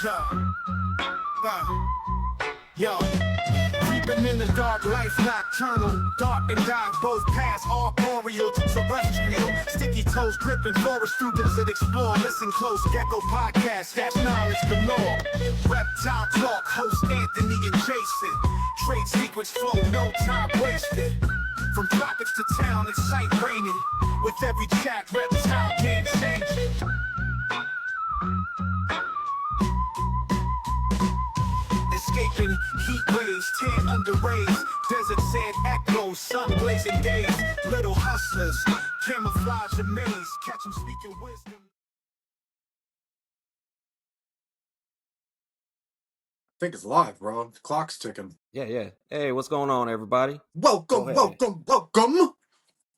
Yo, creeping in the dark, life nocturnal, dark and dark, both paths arboreal to terrestrial. Sticky toes gripping forest students that explore. Listen close, Gecko podcast, that's knowledge galore. Reptile talk, host Anthony and Jason. Trade secrets flow, no time wasted. From tropics to town, it's sight raining. With every chat, reptile game changing. Escaping heat waves, tan under rays, desert sand echoes, sun blazing days. Little hustlers, camouflage a maze, catch them speaking wisdom. I think it's live, bro. The clock's ticking. Yeah. Hey, what's going on, everybody? Welcome. There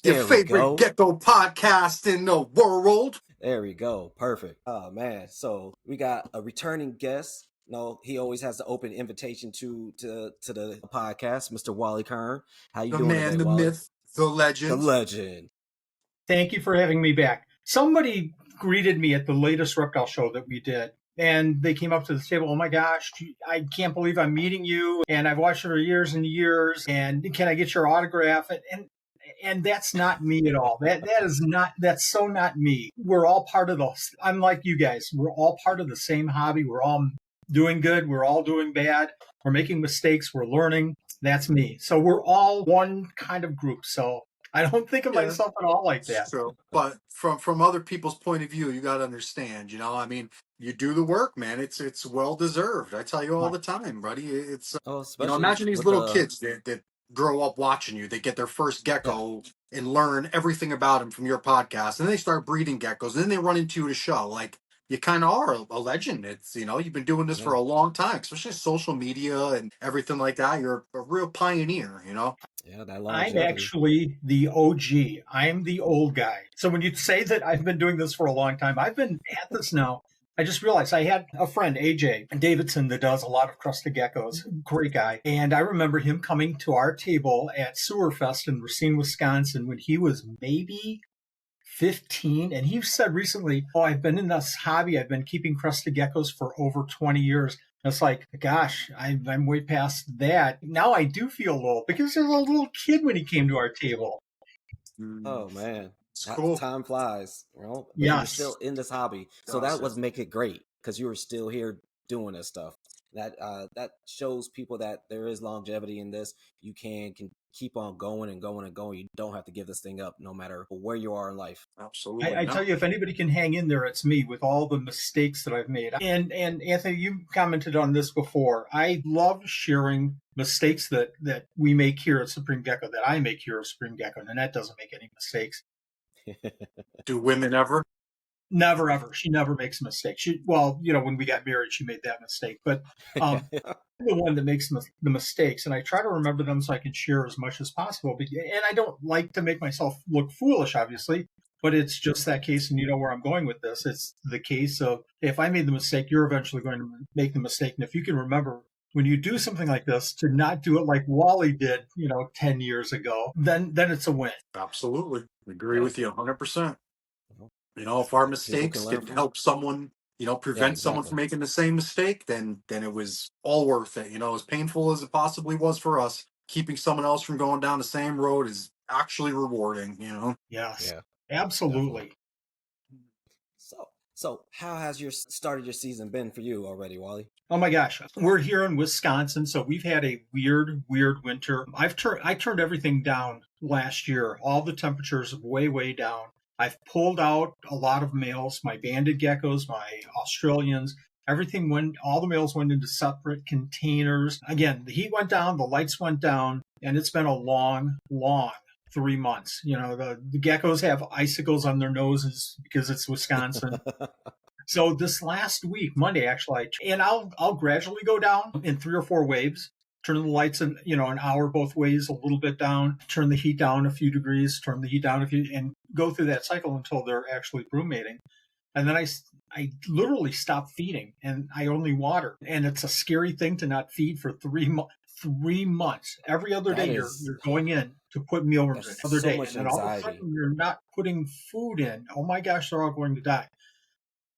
Your we favorite go. gecko podcast in the world. There we go. Perfect. Oh, man. So we got a returning guest. No, he always has the open invitation to the podcast, Mr. Wally Kern. How you The doing man, today, the Wally? myth, the legend. The legend. Thank you for having me back. Somebody greeted me at the latest reptile show that we did, and they came up to the table. Oh my gosh, I can't believe I'm meeting you, and I've watched you for years and years, and can I get your autograph? And that's not me at all. That's so not me. We're all part of I'm like you guys. We're all part of the same hobby. We're all doing good. We're all doing bad. We're making mistakes. We're learning. That's me. So we're all one kind of group. So I don't think of myself at all like that. True. But from other people's point of view, you got to understand, I mean, you do the work, man. It's well deserved. I tell you all the time, buddy. It's, imagine these little kids that grow up watching you. They get their first gecko and learn everything about him from your podcast. And then they start breeding geckos. And then they run into you at a show. Like, you kind of are a legend. It's, you've been doing this for a long time, especially social media and everything like that. You're a real pioneer, Yeah, that I'm actually the OG. I'm the old guy. So when you say that I've been doing this for a long time, I've been at this now. I just realized I had a friend, AJ Davidson, that does a lot of crested geckos. Great guy. And I remember him coming to our table at Sewerfest in Racine, Wisconsin when he was maybe 15. And he said recently, I've been in this hobby. I've been keeping crested geckos for over 20 years. It's like, gosh, I'm way past that. Now I do feel old because there's a little kid when he came to our table. Oh, man. Cool. Time flies. Well, yes. You're still in this hobby. So that was make it great because you were still here doing this stuff. That shows people that there is longevity in this. You can keep on going and going and going. You don't have to give this thing up no matter where you are in life. Absolutely. I tell you, if anybody can hang in there, it's me with all the mistakes that I've made. And Anthony, you commented on this before. I love sharing mistakes that we make here at Supreme Gecko, that I make here at Supreme Gecko. And Annette doesn't make any mistakes. Do women ever? Never, ever. She never makes a mistake. When we got married, she made that mistake. But I'm the one that makes the mistakes, and I try to remember them so I can share as much as possible. And I don't like to make myself look foolish, obviously, but it's just that case, and you know where I'm going with this. It's the case of if I made the mistake, you're eventually going to make the mistake. And if you can remember when you do something like this, to not do it like Wally did, 10 years ago, then it's a win. Absolutely. Agree with you 100%. If our mistakes can help someone, prevent someone from making the same mistake, then it was all worth it. As painful as it possibly was for us, keeping someone else from going down the same road is actually rewarding, Yes, yeah, absolutely. Definitely. So how has started your season been for you already, Wally? Oh my gosh, we're here in Wisconsin, so we've had a weird winter. I turned everything down last year. All the temperatures way down. I've pulled out a lot of males, my banded geckos, my Australians. All the males went into separate containers. Again, the heat went down, the lights went down, and it's been a long 3 months. The geckos have icicles on their noses because it's Wisconsin. So this last week, Monday, actually, and I'll gradually go down in 3 or 4 waves. Turn the lights in, an hour both ways, a little bit down, turn the heat down a few degrees, turn the heat down a few, and go through that cycle until they're actually brood mating. And then I literally stop feeding and I only water. And it's a scary thing to not feed for 3 months. Every other day you're going in to put mealworms in. Other day. And then all of a sudden you're not putting food in. Oh my gosh, they're all going to die.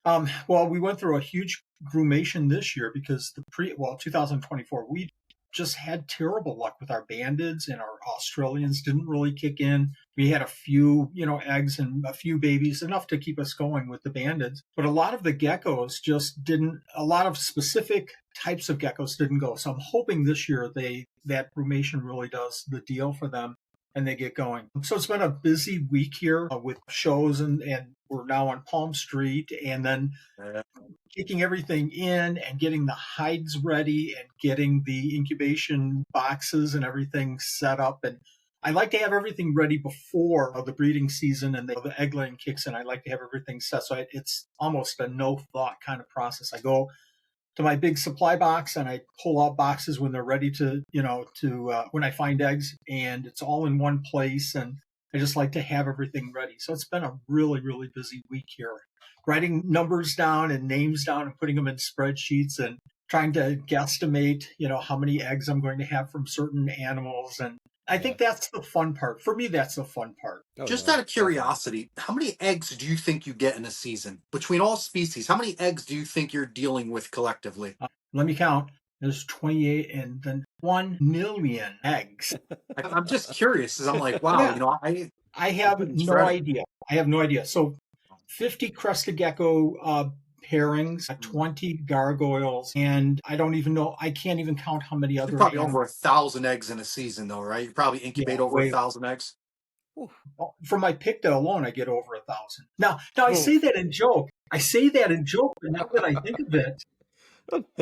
Well, we went through a huge groomation this year because 2024, we just had terrible luck with our bandids, and our Australians didn't really kick in. We had a few, eggs and a few babies, enough to keep us going with the bandids. But a lot of the geckos just didn't, a lot of specific types of geckos didn't go. So I'm hoping this year that groomation really does the deal for them and they get going. So it's been a busy week here with shows, and we're now on Palm Street, and then kicking everything in and getting the hides ready and getting the incubation boxes and everything set up. And I like to have everything ready before the breeding season and the egg laying kicks in. I like to have everything set. So it's almost a no thought kind of process. I go to my big supply box and I pull out boxes when they're ready to when I find eggs, and it's all in one place. And I just like to have everything ready. So it's been a really, really busy week here, writing numbers down and names down and putting them in spreadsheets and trying to guesstimate, how many eggs I'm going to have from certain animals. And I think that's the fun part. For me, that's the fun part. Just out of curiosity, how many eggs do you think you get in a season between all species? How many eggs do you think you're dealing with collectively? Let me count. There's 28 and then 1 million eggs. I'm just curious, because I'm like, wow, I have no idea. I have no idea. So 50 crested gecko pairings, 20 gargoyles, and I don't even know. I can't even count how many other. Probably over 1,000 eggs in a season, though, right? You probably incubate over 1,000 eggs. From my Picta alone, I get over 1,000. Now I say that in joke. But now that I think of it,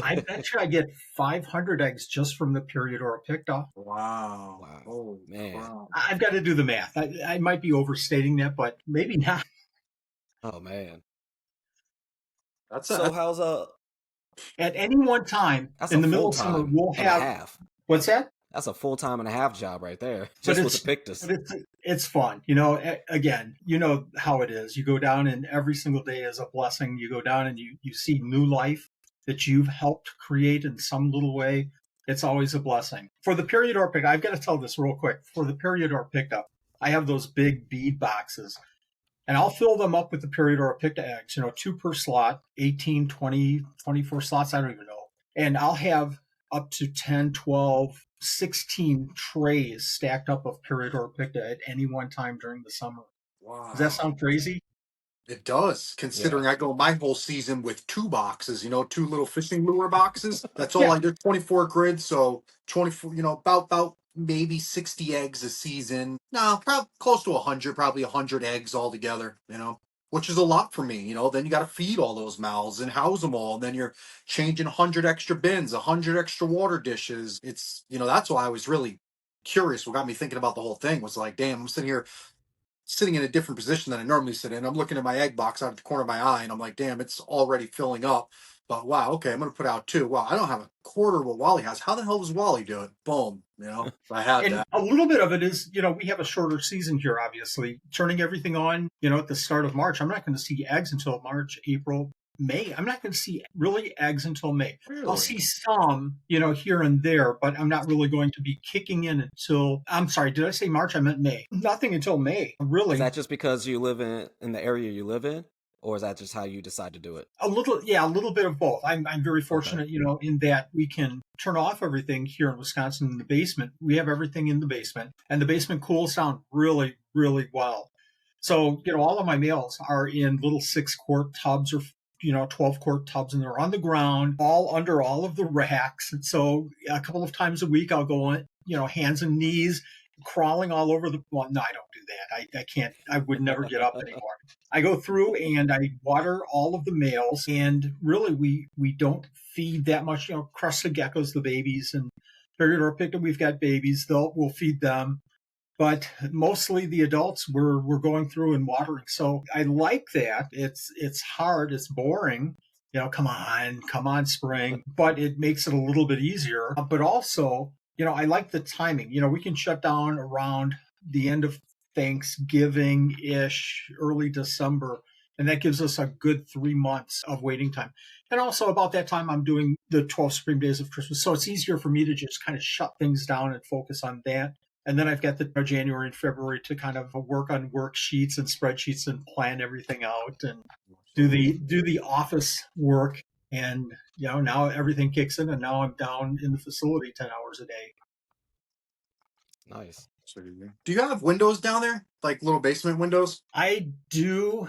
I bet you I get 500 eggs just from the Periodora Picta. Wow. Oh, man. Wow. I've got to do the math. I might be overstating that, but maybe not. Oh, man. How's at any one time in the middle of summer, we'll have. What's that? That's a full-time and a half job right there, just with the Pictus. It's fun. Again, how it is. You go down and every single day is a blessing. You go down and you see new life that you've helped create in some little way. It's always a blessing. For the Periodora Picta, I've got to tell this real quick. For the Periodora Picta, I have those big bead boxes. And I'll fill them up with the Periodora Picta eggs, 2 per slot, 18, 20, 24 slots, I don't even know. And I'll have up to 10, 12, 16 trays stacked up of Periodora Picta at any one time during the summer. Wow. Does that sound crazy? It does, considering I go my whole season with 2 boxes, 2 little fishing lure boxes. That's all I do, 24 grids, so 24, about maybe 60 eggs a season. No, probably close to 100, probably 100 eggs altogether, which is a lot for me, Then you got to feed all those mouths and house them all. And then you're changing 100 extra bins, 100 extra water dishes. It's, that's why I was really curious. What got me thinking about the whole thing was like, damn, I'm sitting in a different position than I normally sit in. I'm looking at my egg box out of the corner of my eye, and I'm like, damn, it's already filling up. But wow, okay, I'm going to put out 2. Wow, I don't have a quarter of what Wally has. How the hell does Wally do it? Boom, if I had and that. A little bit of it is, we have a shorter season here, obviously. Turning everything on, at the start of March, I'm not going to see eggs until March, April, May. I'm not going to see really eggs until May. Really? I'll see some, here and there, but I'm not really going to be kicking in until, I'm sorry, did I say March? I meant May. Nothing until May, really. Is that just because you live in the area you live in? Or is that just how you decide to do it? A little bit of both. I'm very fortunate, in that we can turn off everything here in Wisconsin in the basement. We have everything in the basement, and the basement cools down really, really well. So, all of my males are in little 6-quart tubs or 12-quart tubs, and they're on the ground, all under all of the racks. And so a couple of times a week, I'll go on, hands and knees, crawling all over well, no, I don't do that. I can't, I would never get up anymore. I go through and I water all of the males, and really we don't feed that much, crested geckos, the babies, and Periodora Picta, we've got babies, we'll feed them. But mostly the adults we're going through and watering. So I like that. It's hard. It's boring. Come on, spring. But it makes it a little bit easier. But also, I like the timing. We can shut down around the end of Thanksgiving-ish, early December. And that gives us a good 3 months of waiting time. And also about that time, I'm doing the 12 Supreme Days of Christmas. So it's easier for me to just kind of shut things down and focus on that. And then I've got the January and February to kind of work on worksheets and spreadsheets and plan everything out. And do the office work, and now everything kicks in, and now I'm down in the facility 10 hours a day. Nice. Do you have windows down there, like little basement windows? I do.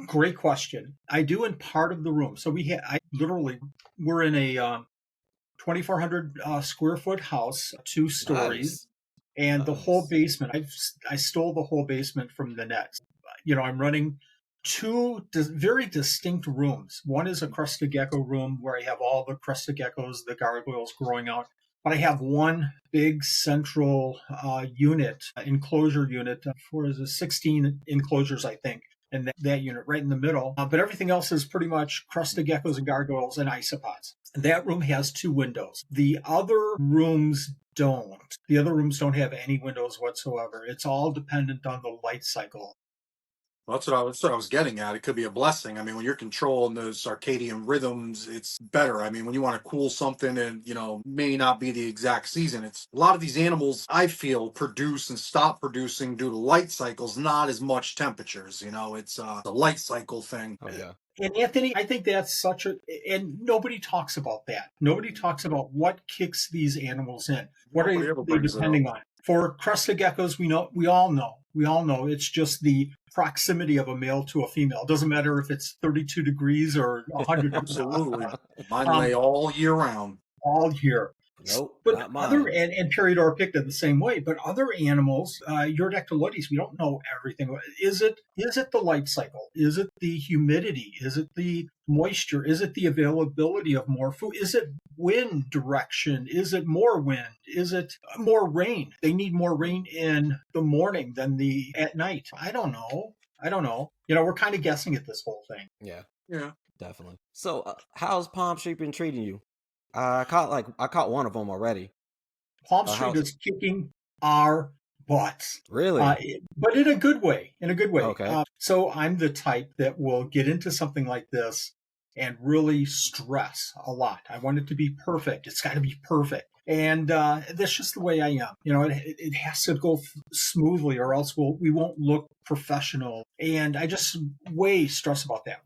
Great question. I do in part of the room. So we're in a 2,400 square foot house, 2 stories, and the whole basement. I stole the whole basement from the Nets. I'm running 2 very distinct rooms. One is a crested gecko room where I have all the crested geckos, the gargoyles growing out. But I have one big central enclosure unit for 16 enclosures, I think, and that unit right in the middle. But everything else is pretty much crested geckos and gargoyles and isopods. That room has 2 windows. The other rooms don't. The other rooms don't have any windows whatsoever. It's all dependent on the light cycle. Well, that's what I was getting at. It could be a blessing. I mean, when you're controlling those circadian rhythms, it's better. I mean, when you want to cool something and, may not be the exact season, it's a lot of these animals, I feel, produce and stop producing due to light cycles, not as much temperatures. It's a light cycle thing. Oh, yeah. And Anthony, I think that's and nobody talks about that. Nobody talks about what kicks these animals in. What are they depending on? For crested geckos, we all know it's just the proximity of a male to a female. It doesn't matter if it's 32 degrees or 100 degrees. Absolutely. Mine lay all year round. All year. Nope, but not mine. And Peridor picked it the same way. But other animals, Urdactyloides, we don't know everything. Is it the light cycle? Is it the humidity? Is it the moisture? Is it the availability of more food? Is it wind direction? Is it more wind? Is it more rain? They need more rain in the morning than at night. I don't know. We're kind of guessing at this whole thing. Yeah, definitely. So, how's Palm Street been treating you? I caught one of them already. Palm Street is kicking our butts. Really? But in a good way. Okay. So I'm the type that will get into something like this and really stress a lot. I want it to be perfect. It's got to be perfect. And that's just the way I am. It has to go smoothly, or else we won't look professional. And I just way stress about that.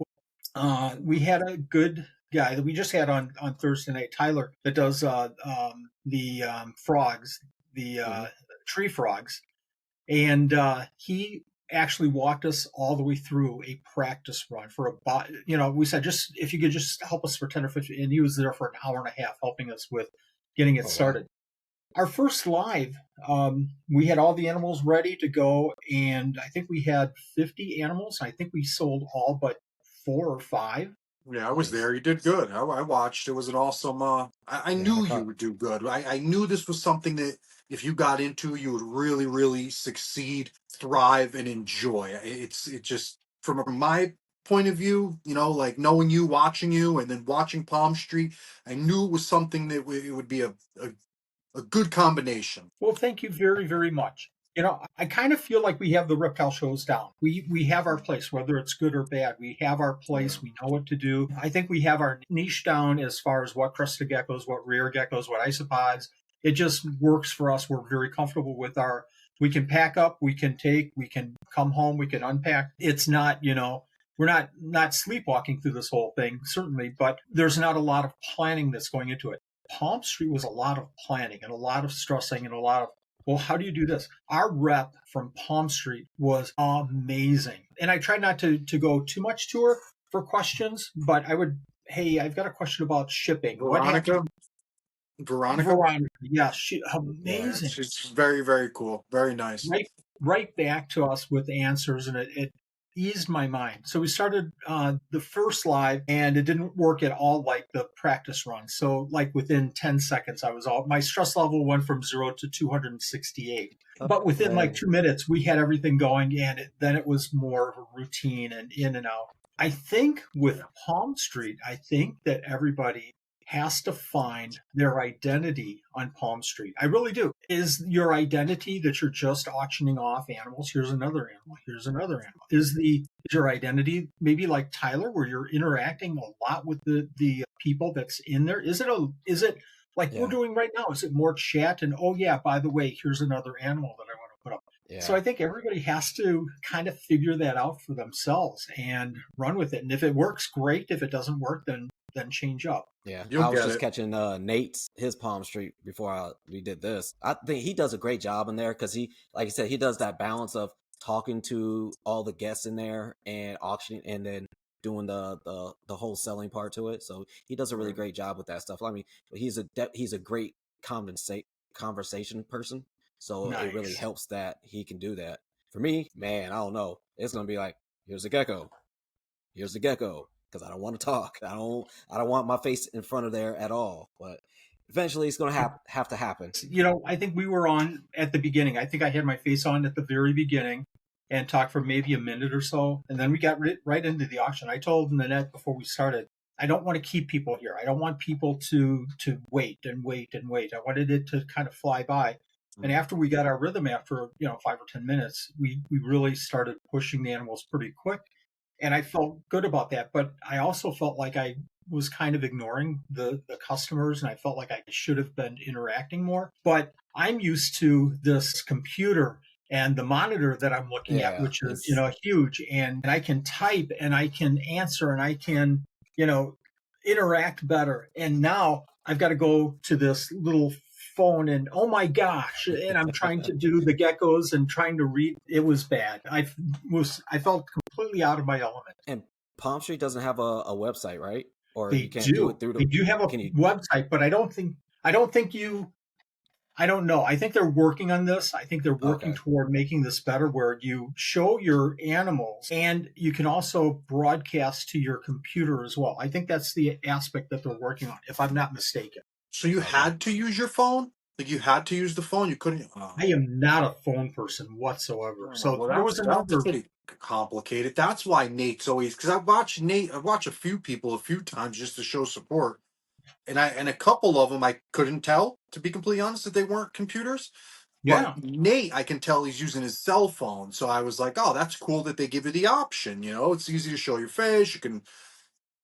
We had a good guy that we just had on Thursday night, Tyler, that does the frogs, the tree frogs. And he actually walked us all the way through a practice run for about, we said, if you could just help us for 10 or 15, and he was there for an hour and a half helping us with getting it started. Wow. Our first live, we had all the animals ready to go, and I think we had 50 animals. I think we sold all but 4 or 5. Yeah, I was there. You did good. I watched. It was an awesome. I knew you would do good. I knew this was something that if you got into, you would really, really succeed, thrive, and enjoy. It just, from my point of view, like knowing you, watching you, and then watching Palm Street, I knew it was something that it would be a good combination. Well, thank you very, very much. I kind of feel like we have the reptile shows down. We have our place, whether it's good or bad. We have our place. We know what to do. I think we have our niche down as far as what crested geckos, what rare geckos, what isopods. It just works for us. We're very comfortable with we can pack up, we can come home, we can unpack. It's not, we're not sleepwalking through this whole thing, certainly, but there's not a lot of planning that's going into it. Palm Street was a lot of planning and a lot of stressing and a lot of, well, how do you do this? Our rep from Palm Street was amazing. And I tried not to go too much to her for questions, but hey, I've got a question about shipping. Veronica? Yeah, amazing. Yeah, she's very, very cool. Very nice. Right back to us with answers, and it eased my mind. So we started the first live, and it didn't work at all like the practice run. So like within 10 seconds, my stress level went from 0 to 268. But within like 2 minutes, we had everything going, and then it was more of a routine and in and out. I think with Palm Street, that everybody has to find their identity on Palm Street. I really do. Is your identity that you're just auctioning off animals? Here's another animal. Here's another animal. Is your identity maybe like Tyler, where you're interacting a lot with the people that's in there? Is it like we're doing right now? Is it more chat and, oh yeah, by the way, here's another animal that I want to put up? So I think everybody has to kind of figure that out for themselves and run with it. And if it works, great. If it doesn't work, then change up. Yeah, You'll I was get just it. catching his Palm Street before we did this. I think he does a great job in there because he, like I said, he does that balance of talking to all the guests in there and auctioning, and then doing the whole selling part to it. So he does a really great job with that stuff. I mean, he's a great conversation person. So it really Nice. helps that he can do that. For me, man, I don't know. It's gonna be like, here's a gecko, here's the gecko, because I don't want to talk. I don't want my face in front of there at all. But eventually, it's going to have to happen. You know, I think we were on at the beginning. I think I had my face on at the very beginning and talked for maybe a minute or so, and then we got right into the auction. I told Nanette before we started, I don't want to keep people here. I don't want people to wait and wait and wait. I wanted it to kind of fly by. And after we got our rhythm, after 5 or 10 minutes, we really started pushing the animals pretty quick. And I felt good about that. But I also felt like I was kind of ignoring the customers, and I felt like I should have been interacting more. But I'm used to this computer and the monitor that I'm looking at, which is huge, and I can type and I can answer and I can interact better. And now I've got to go to this little phone and oh my gosh, and I'm trying to do the geckos and trying to read. It was bad. I felt completely out of my element. And Palm Street doesn't have a website, right? Or They you can't do. do it through the. They do have a website, but I don't know. I think they're working on this. I think they're working toward making this better, where you show your animals and you can also broadcast to your computer as well. I think that's the aspect that they're working on, if I'm not mistaken. So you had to use your phone? Like you had to use the phone? You couldn't? I am not a phone person whatsoever. So there was another. Pretty complicated. That's why Nate's always, because I watch a few people a few times just to show support, and a couple of them I couldn't tell, to be completely honest, that they weren't computers. Yeah. But Nate, I can tell he's using his cell phone, so I was like, oh, that's cool that they give you the option. It's easy to show your face. You can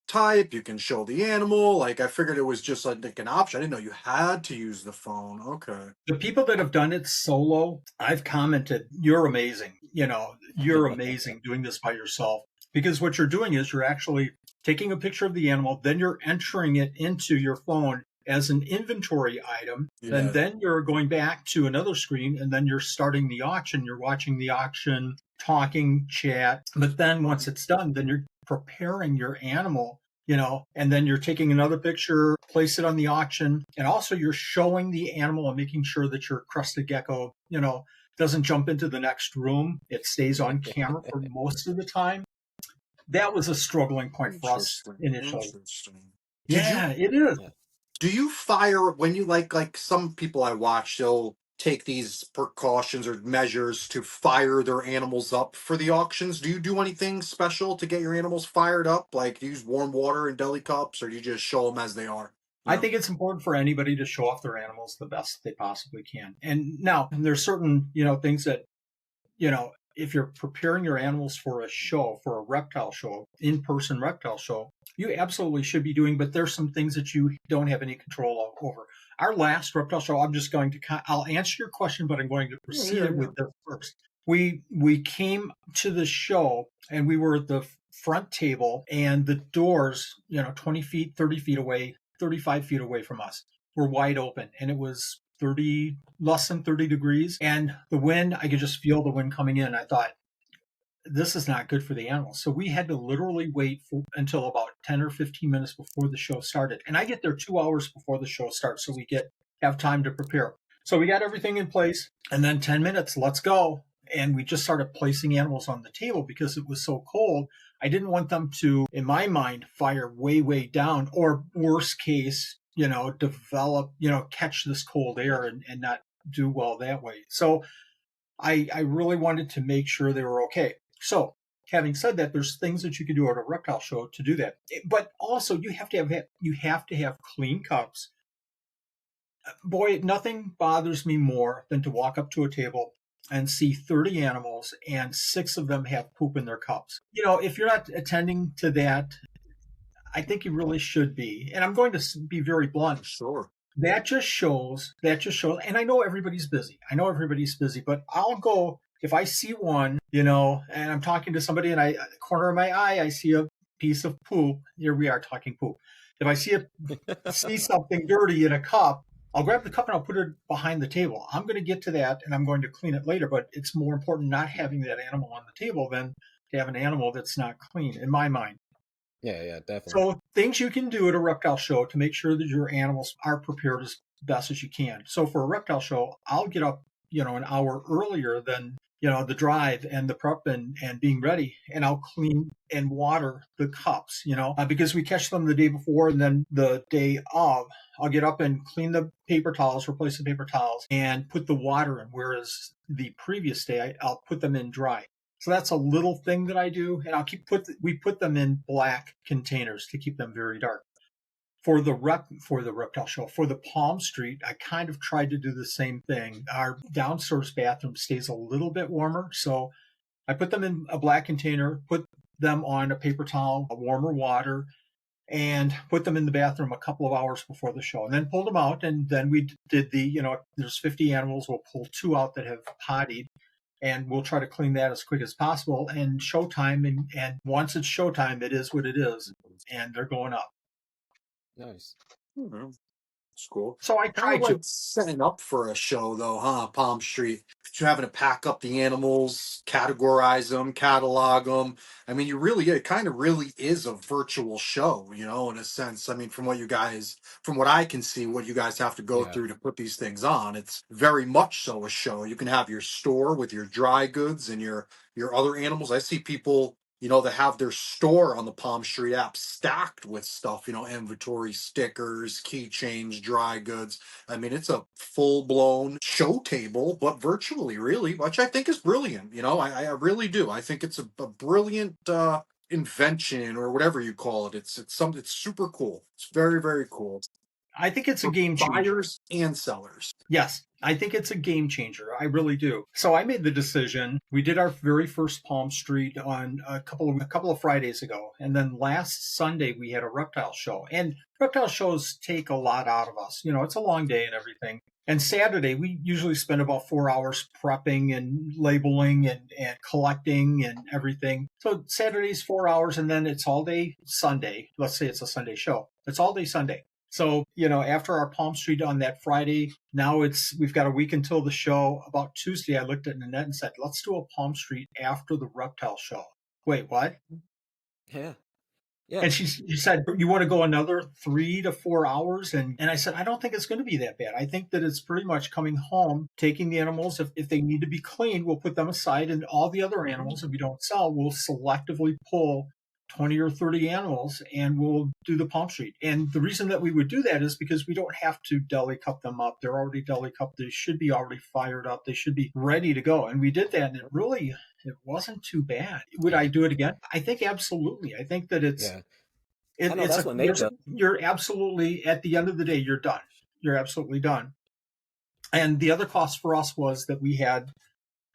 type, you can show the animal. Like I figured it was just like an option. I didn't know you had to use the phone. Okay. The people that have done it solo, I've commented, you're amazing. You're amazing doing this by yourself, because what you're doing is you're actually taking a picture of the animal, then you're entering it into your phone as an inventory item, and then you're going back to another screen, and then you're starting the auction. You're watching the auction, talking, chat, but then once it's done, then you're preparing your animal, and then you're taking another picture, place it on the auction, and also you're showing the animal and making sure that your crested gecko, doesn't jump into the next room. It stays on camera for most of the time. That was a struggling point for us initially. It is. Do you fire when you like some people I watch, they'll take these precautions or measures to fire their animals up for the auctions? Do you do anything special to get your animals fired up? Like do you use warm water in deli cups, or do you just show them as they are? I think it's important for anybody to show off their animals the best they possibly can. And now there's certain, things that, if you're preparing your animals for a show, for a reptile show, in-person reptile show, you absolutely should be doing, but there's some things that you don't have any control over. Our last reptile show, I'll answer your question, but I'm going to proceed with this first. We came to the show and we were at the front table, and the doors, 20 feet, 30 feet away, 35 feet away from us were wide open, and it was less than 30 degrees, and the wind, I could just feel the wind coming in. I thought, this is not good for the animals. So we had to literally wait until about 10 or 15 minutes before the show started. And I get there 2 hours before the show starts, so we have time to prepare. So we got everything in place, and then 10 minutes, let's go. And we just started placing animals on the table because it was so cold. I didn't want them to, in my mind, fire way, way down, or worst case, develop, catch this cold air and not do well that way. So I really wanted to make sure they were okay. So having said that, there's things that you can do at a reptile show to do that. But also you have to have clean cups. Boy, nothing bothers me more than to walk up to a table and see 30 animals and 6 of them have poop in their cups. If you're not attending to that, I think you really should be. And I'm going to be very blunt. Sure. That just shows, and I know everybody's busy, but I'll go if I see one, and I'm talking to somebody and corner of my eye, I see a piece of poop. Here we are talking poop. If I see something dirty in a cup, I'll grab the cup and I'll put it behind the table. I'm going to get to that and I'm going to clean it later, but it's more important not having that animal on the table than to have an animal that's not clean, in my mind. Yeah, definitely. So things you can do at a reptile show to make sure that your animals are prepared as best as you can. So for a reptile show, I'll get up, an hour earlier than, the drive and the prep and being ready, and I'll clean and water the cups, because we catch them the day before, and then the day of, I'll get up and clean the paper towels, replace the paper towels, and put the water in, whereas the previous day I'll put them in dry. So that's a little thing that I do, and we put them in black containers to keep them very dark. For the reptile show, for the Palm Street, I kind of tried to do the same thing. Our downstairs bathroom stays a little bit warmer, so I put them in a black container, put them on a paper towel, warmer water, and put them in the bathroom a couple of hours before the show, and then pulled them out. And then we did there's 50 animals. We'll pull 2 out that have pottied, and we'll try to clean that as quick as possible. And showtime, and once it's showtime, it is what it is, and they're going up. Nice. Mm-hmm. It's cool. So I Kind try of like to. setting up for a show, though, huh? Palm Street. You're having to pack up the animals, categorize them, catalog them. I mean, it kind of really is a virtual show, in a sense. I mean, from what I can see, what you guys have to go through to put these things on, it's very much so a show. You can have your store with your dry goods and your other animals. I see people that have their store on the Palm Street app stacked with stuff, inventory, stickers, keychains, dry goods. I mean, it's a full blown show table, but virtually, really, which I think is brilliant. I really do. I think it's a brilliant invention, or whatever you call it. It's super cool. It's very, very cool. I think it's a game changer. Buyers and sellers. Yes, I think it's a game changer. I really do. So I made the decision. We did our very first Palm Street on a couple of Fridays ago, and then last Sunday we had a reptile show. And reptile shows take a lot out of us. It's a long day and everything. And Saturday we usually spend about 4 hours prepping and labeling and collecting and everything. So Saturday's 4 hours, and then it's all day Sunday. Let's say it's a Sunday show. It's all day Sunday. So, after our Palm Street on that Friday, now we've got a week until the show. About Tuesday, I looked at Nanette and said, let's do a Palm Street after the reptile show. Wait, what? Yeah. And she said, you want to go another 3 to 4 hours? And I said, I don't think it's going to be that bad. I think that it's pretty much coming home, taking the animals. If they need to be cleaned, we'll put them aside. And all the other animals, if we don't sell, we'll selectively pull 20 or 30 animals, and we'll do the Palm Street. And the reason that we would do that is because we don't have to deli cup them up. They're already deli cupped. They should be already fired up. They should be ready to go. And we did that, and it wasn't too bad. Would I do it again? I think absolutely. I think that it's... Yeah. You're absolutely, at the end of the day, you're done. You're absolutely done. And the other cost for us was that we had...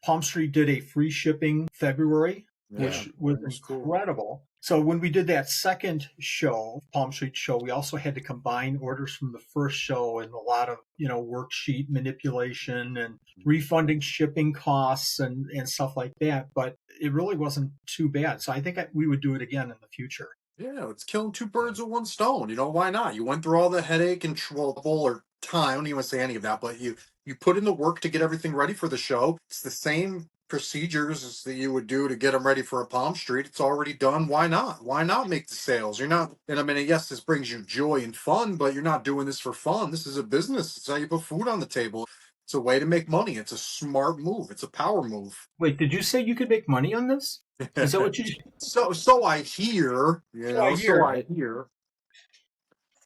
Palm Street did a free shipping February, which was incredible. Cool. So when we did that second show, Palm Street show, we also had to combine orders from the first show, and a lot of, worksheet manipulation and refunding shipping costs and stuff like that. But it really wasn't too bad. So I think we would do it again in the future. Yeah, it's killing 2 birds with 1 stone. Why not? You went through all the headache and trouble or time. I don't even want to say any of that, but you put in the work to get everything ready for the show. It's the same procedures as that you would do to get them ready for a Palm Street. It's already done. Why not? Why not make the sales? You're not, and I mean, yes, this brings you joy and fun, but you're not doing this for fun. This is a business. It's how you put food on the table. It's a way to make money. It's a smart move. It's a power move. Wait, did you say you could make money on this? Is that what you? So I hear. So I hear.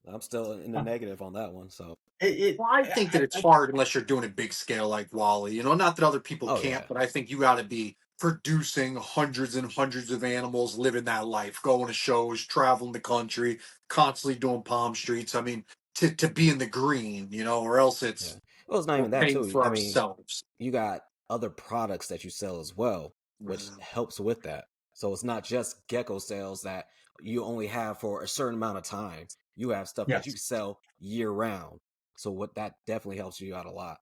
I'm still in the negative on that one. So I think that it's hard unless you're doing it big scale like Wally. Not that other people can't, but I think you got to be producing hundreds and hundreds of animals, living that life, going to shows, traveling the country, constantly doing Palm Streets. I mean, to be in the green, or else it's... Yeah. Well, it's not even that too. For ourselves. You got other products that you sell as well, which helps with that. So it's not just gecko sales that you only have for a certain amount of time. You have stuff that you can sell year round. So what that definitely helps you out a lot.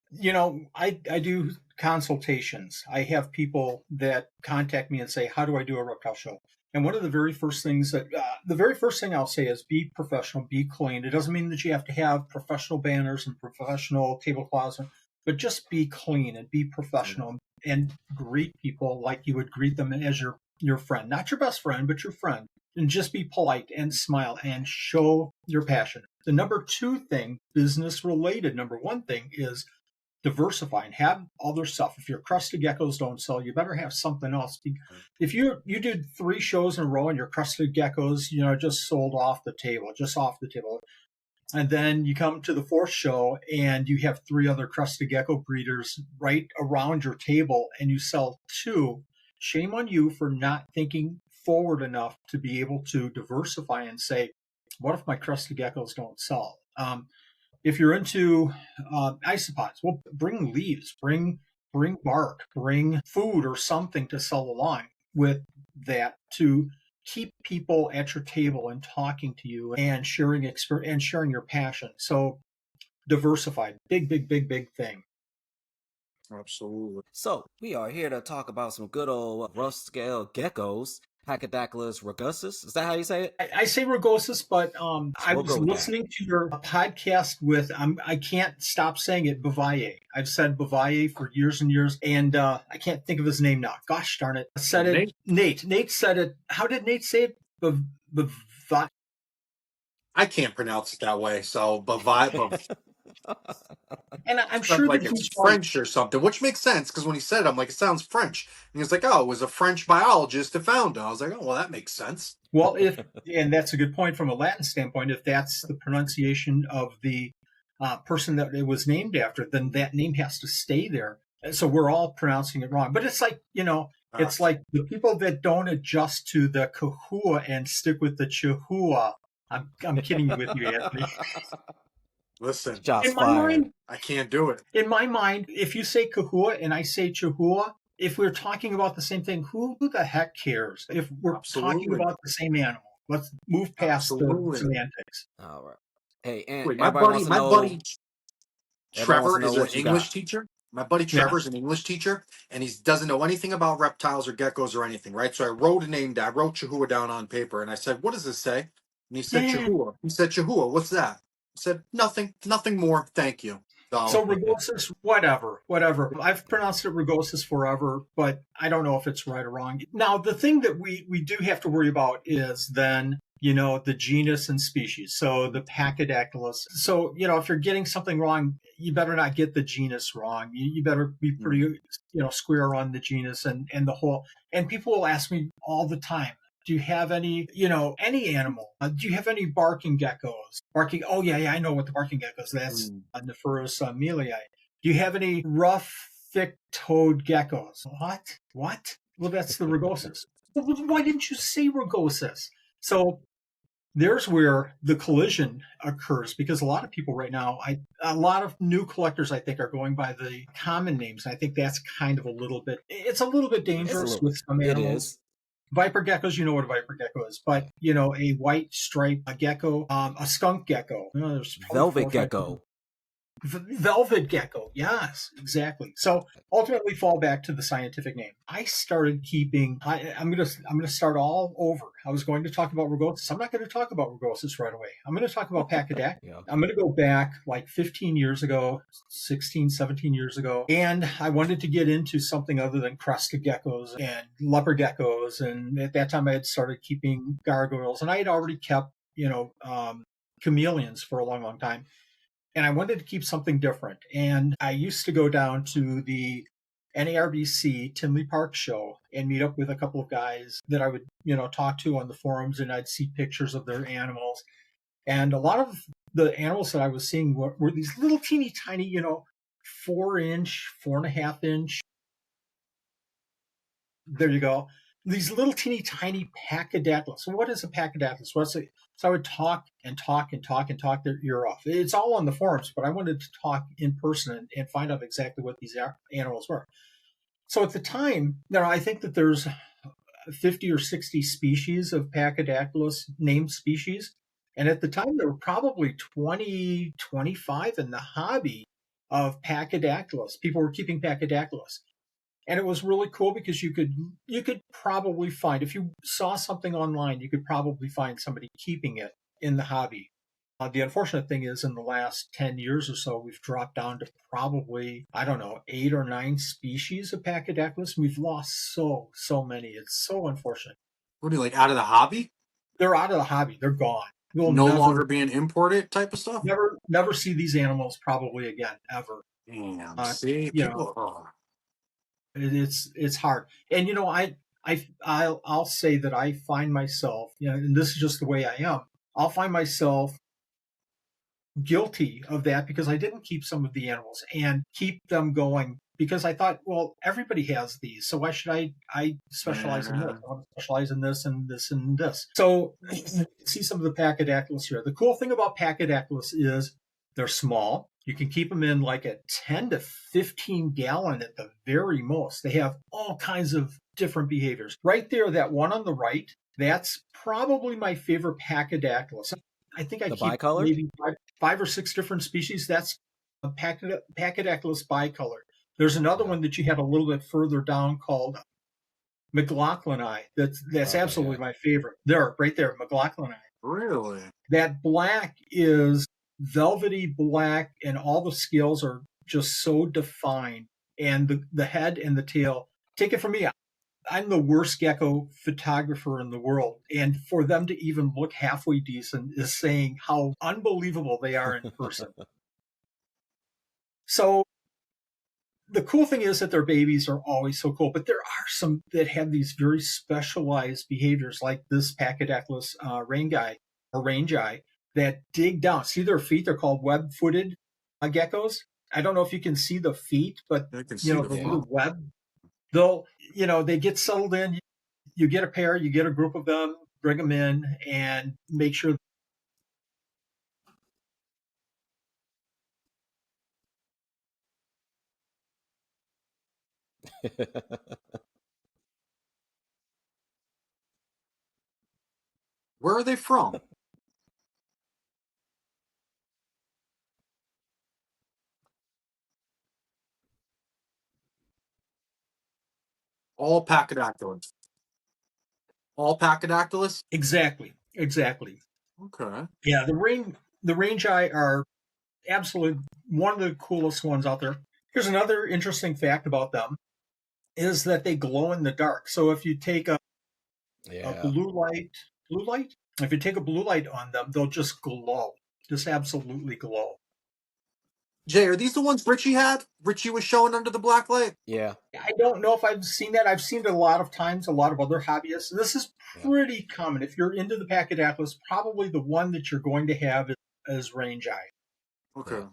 I do consultations. I have people that contact me and say, how do I do a reptile show? And one of the very first things the very first thing I'll say is be professional, be clean. It doesn't mean that you have to have professional banners and professional tablecloths, but just be clean and be professional and greet people like you would greet them as your friend, not your best friend, but your friend. And just be polite and smile and show your passion. The number two thing, business related, number one thing is diversify and have other stuff. If your crusted geckos don't sell, you better have something else. If you did 3 shows in a row and your crusted geckos, just sold off the table, and then you come to the 4th show and you have 3 other crusted gecko breeders right around your table and you sell 2, shame on you for not thinking forward enough to be able to diversify and say, what if my crusted geckos don't sell? If you're into isopods, well, bring leaves, bring bark, bring food or something to sell along with that to keep people at your table and talking to you and sharing experience and sharing your passion. So diversified, big thing. Absolutely. So we are here to talk about some good old rough scale geckos. Pachydaculus rugosus. Is that how you say it? I say rugosus, but I was listening to your podcast with, I can't stop saying it, Bavaye. I've said Bavaye for years and years, and I can't think of his name now. Gosh darn it. I said it. Nate. Nate said it. How did Nate say it? Bavaye. I can't pronounce it that way, so Bavaye. And I'm sure like it's French or something, which makes sense because when he said it, I'm like, it sounds French. And he was like, oh, it was a French biologist that found it. I was like, oh, well, that makes sense. Well, and that's a good point from a Latin standpoint. If that's the pronunciation of the person that it was named after, then that name has to stay there. And so we're all pronouncing it wrong. But it's like, it's like the people that don't adjust to the kahua and stick with the chihuahua. I'm kidding with you, Anthony. Listen, in my mind, I can't do it. In my mind, if you say kahua and I say chihuahua, if we're talking about the same thing, who the heck cares? If we're talking about the same animal, let's move past the semantics. All right. Hey, and wait, my buddy Trevor is an English teacher. My buddy Trevor's an English teacher, and he doesn't know anything about reptiles or geckos or anything, right? So I wrote a name down. I wrote Chihuahua down on paper, and I said, what does this say? And he said, Chihuahua. He said, Chihuahua, what's that? I said, nothing more, thank you. So rugosus, whatever. I've pronounced it rugosus forever, but I don't know if it's right or wrong. Now, the thing that we do have to worry about is then, the genus and species. So the Pachydaculus. So, if you're getting something wrong, you better not get the genus wrong. You better be pretty, square on the genus and the whole. And people will ask me all the time, do you have any, any animal? Do you have any barking geckos? Oh, yeah, I know what the barking geckos. That's Nephurus melii. Do you have any rough, thick-toed geckos? What? Well, that's the rugosus. Why didn't you say rugosus? So there's where the collision occurs, because a lot of people right now, a lot of new collectors, I think, are going by the common names. I think that's kind of it's a little bit dangerous with some animals. It is. Viper geckos, you know what a viper gecko is, but a white striped gecko, a skunk gecko, velvet gecko. Velvet gecko, yes, exactly. So ultimately, fall back to the scientific name. I started keeping. I'm gonna start all over. I was going to talk about rugosus. I'm not going to talk about rugosus right away. I'm going to talk about Pachydaculus. Yeah. I'm going to go back like 15 years ago, 16, 17 years ago, and I wanted to get into something other than crested geckos and leopard geckos. And at that time, I had started keeping gargoyles, and I had already kept chameleons for a long time. And I wanted to keep something different. And I used to go down to the NARBC Tinley Park show and meet up with a couple of guys that I would, talk to on the forums, and I'd see pictures of their animals. And a lot of the animals that I was seeing were these little teeny tiny, 4-inch, 4.5-inch. There you go. These little teeny tiny Pachydaculus. So what is a Pachydaculus? So I would talk their ear off. It's all on the forums, but I wanted to talk in person and find out exactly what these animals were. So at the time, I think that there's 50 or 60 species of Pachydaculus, named species. And at the time, there were probably 20, 25 in the hobby of Pachydaculus. People were keeping Pachydaculus. And it was really cool because you could probably find, if you saw something online, you could probably find somebody keeping it in the hobby. The unfortunate thing is, in the last 10 years or so, we've dropped down to probably, I don't know, 8 or 9 species of Pachydaculus. We've lost so many. It's so unfortunate. What are you, like, out of the hobby? They're out of the hobby. They're gone. You'll no longer being imported type of stuff? Never see these animals probably again, ever. Damn, see? People... It's hard. And, I'll say that I find myself, and this is just the way I am, I'll find myself guilty of that because I didn't keep some of the animals and keep them going because I thought, well, everybody has these, so why should I specialize in this? I want to specialize in this and this and this. So see some of the Pachydaculus here. The cool thing about Pachydaculus is they're small. You can keep them in like a 10 to 15 gallon at the very most. They have all kinds of different behaviors. Right there, that one on the right, that's probably my favorite Pachydaculus. I think I keep bicolored? Maybe five or six different species. That's a Pachydaculus bicolored. There's another one that you had a little bit further down called McLaughlini. That's absolutely my favorite. There, right there, McLaughlini. Really? That black is velvety black, and all the scales are just so defined. And the head and the tail, take it from me, I'm the worst gecko photographer in the world. And for them to even look halfway decent is saying how unbelievable they are in person. So the cool thing is that their babies are always so cool, but there are some that have these very specialized behaviors, like this Pachydaculus rangi, that dig down. See their feet? They're called web-footed geckos. I don't know if you can see the feet, but the little web. They get settled in. You get a pair, you get a group of them, bring them in, and make sure. Where are they from? All Pachydaculus. All Pachydaculus? Exactly. Okay. Yeah, the rangi are absolutely one of the coolest ones out there. Here's another interesting fact about them is that they glow in the dark. So if you take a blue light, if you take a blue light on them, they'll just glow, just absolutely glow. Jay, are these the ones Richie had? Richie was showing under the black light? Yeah. I don't know if I've seen that. I've seen it a lot of times, a lot of other hobbyists. This is pretty common. If you're into the Pachydaculus, probably the one that you're going to have is rangi. Okay. Yeah.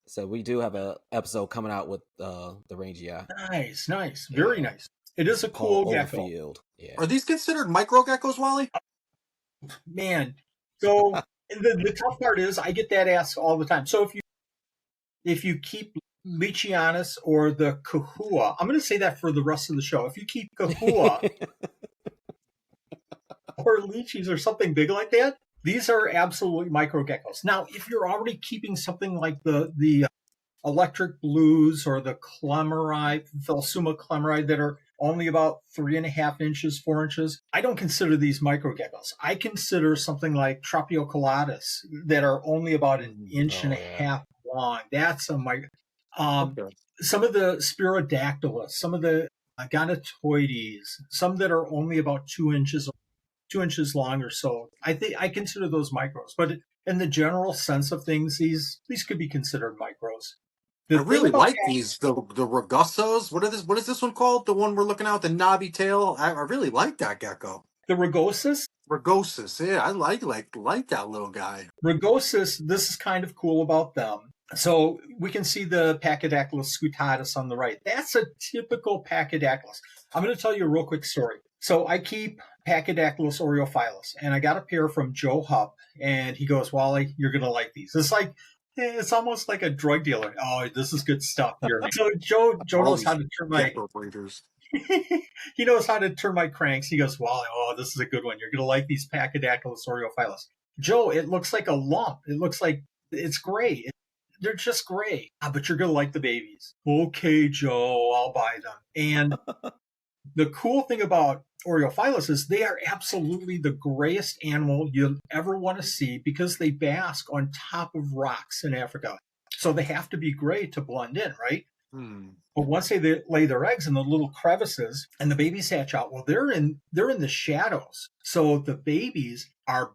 So we do have an episode coming out with the rangi. Nice. Very nice. It is a cool gecko. Yeah. Are these considered micro geckos, Wally? Man. So the tough part is I get that asked all the time. So if you keep Leachianus or the kahua, I'm going to say that for the rest of the show. If you keep kahua or leechies or something big like that, these are absolutely micro geckos. Now, if you're already keeping something like the electric blues or the Clemeri, Phelsuma Clemeri, that are only about 3.5 inches, 4 inches, I don't consider these micro geckos. I consider something like Tropiocalatus that are only about an inch and a half long. That's a micro. Some of the Spirodactylus, some of the Gonatoides, some that are only about 2 inches long or so. I consider those micros, but in the general sense of things, these could be considered micros. I really like these, the Rugossos. What is this one called? The one we're looking at with the knobby tail. I really like that gecko. The Rugosus? Rugosus, yeah, I like that little guy. Rugosus, this is kind of cool about them. So we can see the Pachydaculus scutatus on the right. That's a typical Pachydaculus. I'm going to tell you a real quick story. So I keep Pachydaculus oreophyllus, and I got a pair from Joe Hupp, and he goes, Wally, you're going to like these. It's almost like a drug dealer. Oh, this is good stuff here. So Joe knows how to turn my... he knows how to turn my cranks. He goes, Wally, this is a good one. You're going to like these Pachydaculus oreophyllus. Joe, it looks like a lump. It looks like it's gray. They're just gray. But you're going to like the babies. Okay, Joe, I'll buy them. And the cool thing about Oreophilus is they are absolutely the grayest animal you'll ever want to see because they bask on top of rocks in Africa. So they have to be gray to blend in, right? But once they lay their eggs in the little crevices and the babies hatch out, well, they're in the shadows. So the babies are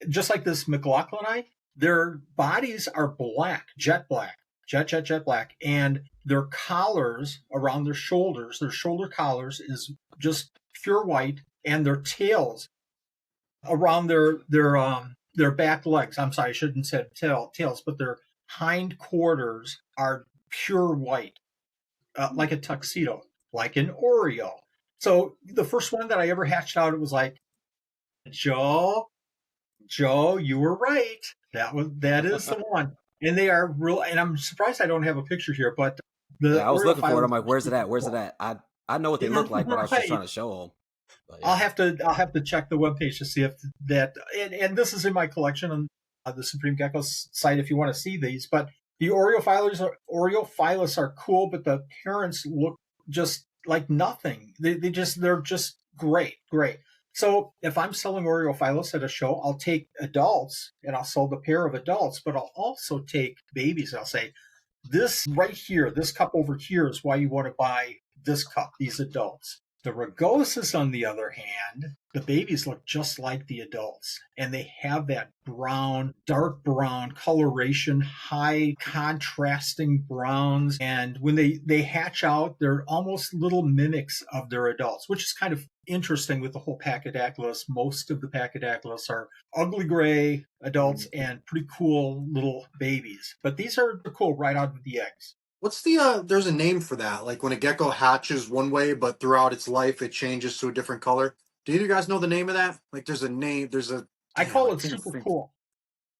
just like this McLaughlinite. Their bodies are black, jet black, jet black, and their collars around their shoulder collars is just pure white, and their tails around their back legs. I'm sorry, I shouldn't have said tails, but their hind quarters are pure white, like a tuxedo, like an Oreo. So the first one that I ever hatched out, it was like, Joe, you were right. That is the one. And they are real. And I'm surprised I don't have a picture here, but I was looking for it. I'm like, where's it at? Where's it at? I know what they look like, but I was just trying to show them. But, yeah. I'll have to check the webpage to see if that. And this is in my collection on the Supreme Geckos site if you want to see these. But the Oreophilus are cool, but the parents look just like nothing. They're just great. So if I'm selling Oreophilus at a show, I'll take adults and I'll sell the pair of adults, but I'll also take babies. I'll say, this right here, this cup over here is why you want to buy this cup, these adults. The Rugosus, on the other hand, the babies look just like the adults, and they have that brown, dark brown coloration, high contrasting browns. And when they hatch out, they're almost little mimics of their adults, which is kind of interesting with the whole Pachydaculus. Most of the Pachydaculus are ugly gray adults and pretty cool little babies. But these are cool right out of the eggs. What's there's a name for that, like when a gecko hatches one way, but throughout its life it changes to a different color. Do you guys know the name of that? Like there's a name, I call it super cool.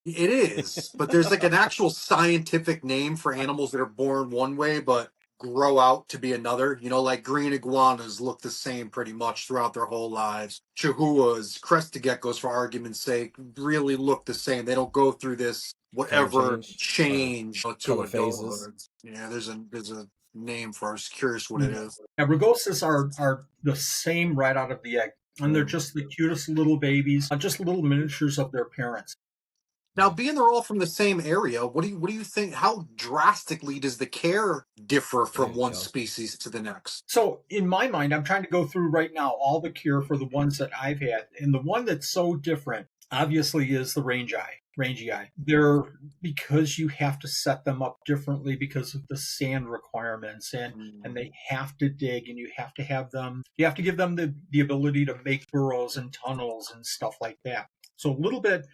It is, but there's like an actual scientific name for animals that are born one way, but grow out to be another. Like green iguanas look the same pretty much throughout their whole lives. Chihuahuas, crested geckos, for argument's sake, really look the same. They don't go through this whatever change to adulthood. Yeah, there's a name for it. I was curious what it is. Yeah, Rugosus are the same right out of the egg, and they're just the cutest little babies, just little miniatures of their parents. Now, being they're all from the same area, what do you think? How drastically does the care differ from one species to the next? So, in my mind, I'm trying to go through right now all the care for the ones that I've had, and the one that's so different, obviously, is the rangy eye. They're because you have to set them up differently because of the sand requirements, and they have to dig, and you have to give them the ability to make burrows and tunnels and stuff like that. So a little bit,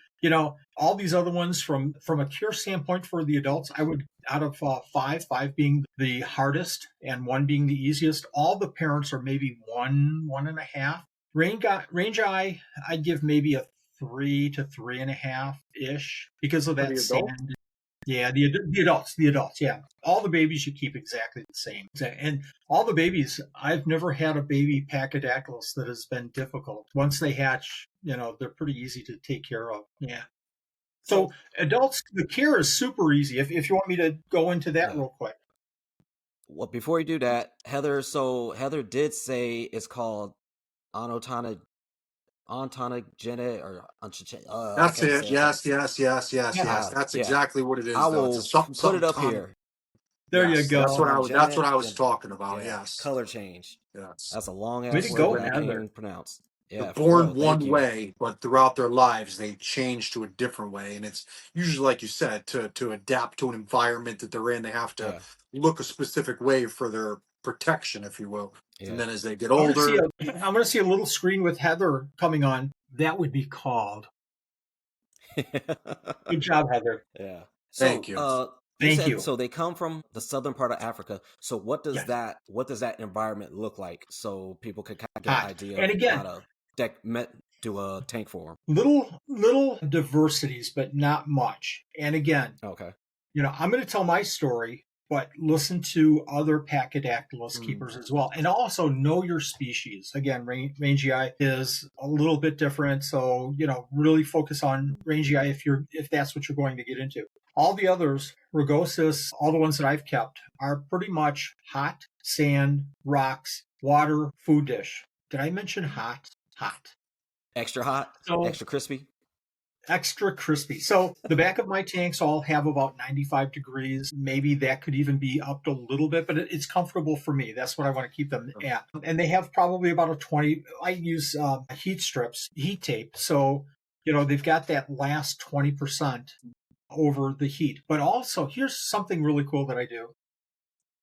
all these other ones from a cure standpoint for the adults, I would, out of five being the hardest and one being the easiest, all the parents are maybe 1.5. Range eye, I'd give maybe a 3 to 3.5 ish because of that sand. Yeah, the adults, yeah. All the babies you keep exactly the same. And all the babies, I've never had a baby Pachydaculus that has been difficult. Once they hatch, they're pretty easy to take care of. Yeah. So adults, the care is super easy. If you want me to go into that real quick. Well, before you do that, Heather did say it's called ontogenic or that's it. Yes. That's exactly what it is. I will put it up here. There you go. That's what I was talking about. Yes. Color change. Yes. That's a long way ass to go, word I can't even pronounce. Yeah, they're born one way, but throughout their lives they change to a different way, and it's usually, like you said, to adapt to an environment that they're in. They have to look a specific way for their protection, if you will. Yeah. And then as they get older, I'm going to see a little screen with Heather coming on. That would be called. Good job, Heather. Yeah. So, thank you. Thank you. So they come from the southern part of Africa. So what does that environment look like? So people can kind of get an idea of how to do a tank for them. Little diversities, but not much. And again, okay. I'm going to tell my story. but listen to other Pachydaculus keepers as well. And also know your species. Again, Rangii is a little bit different. So, really focus on Rangii if that's what you're going to get into. All the others, Rugosus, all the ones that I've kept, are pretty much hot, sand, rocks, water, food dish. Did I mention hot? Hot. Extra hot? Extra crispy? Extra crispy. So the back of my tanks all have about 95 degrees. Maybe that could even be upped a little bit, but it's comfortable for me. That's what I want to keep them at. And they have probably about a 20. I use heat strips, heat tape. So, they've got that last 20% over the heat. But also, here's something really cool that I do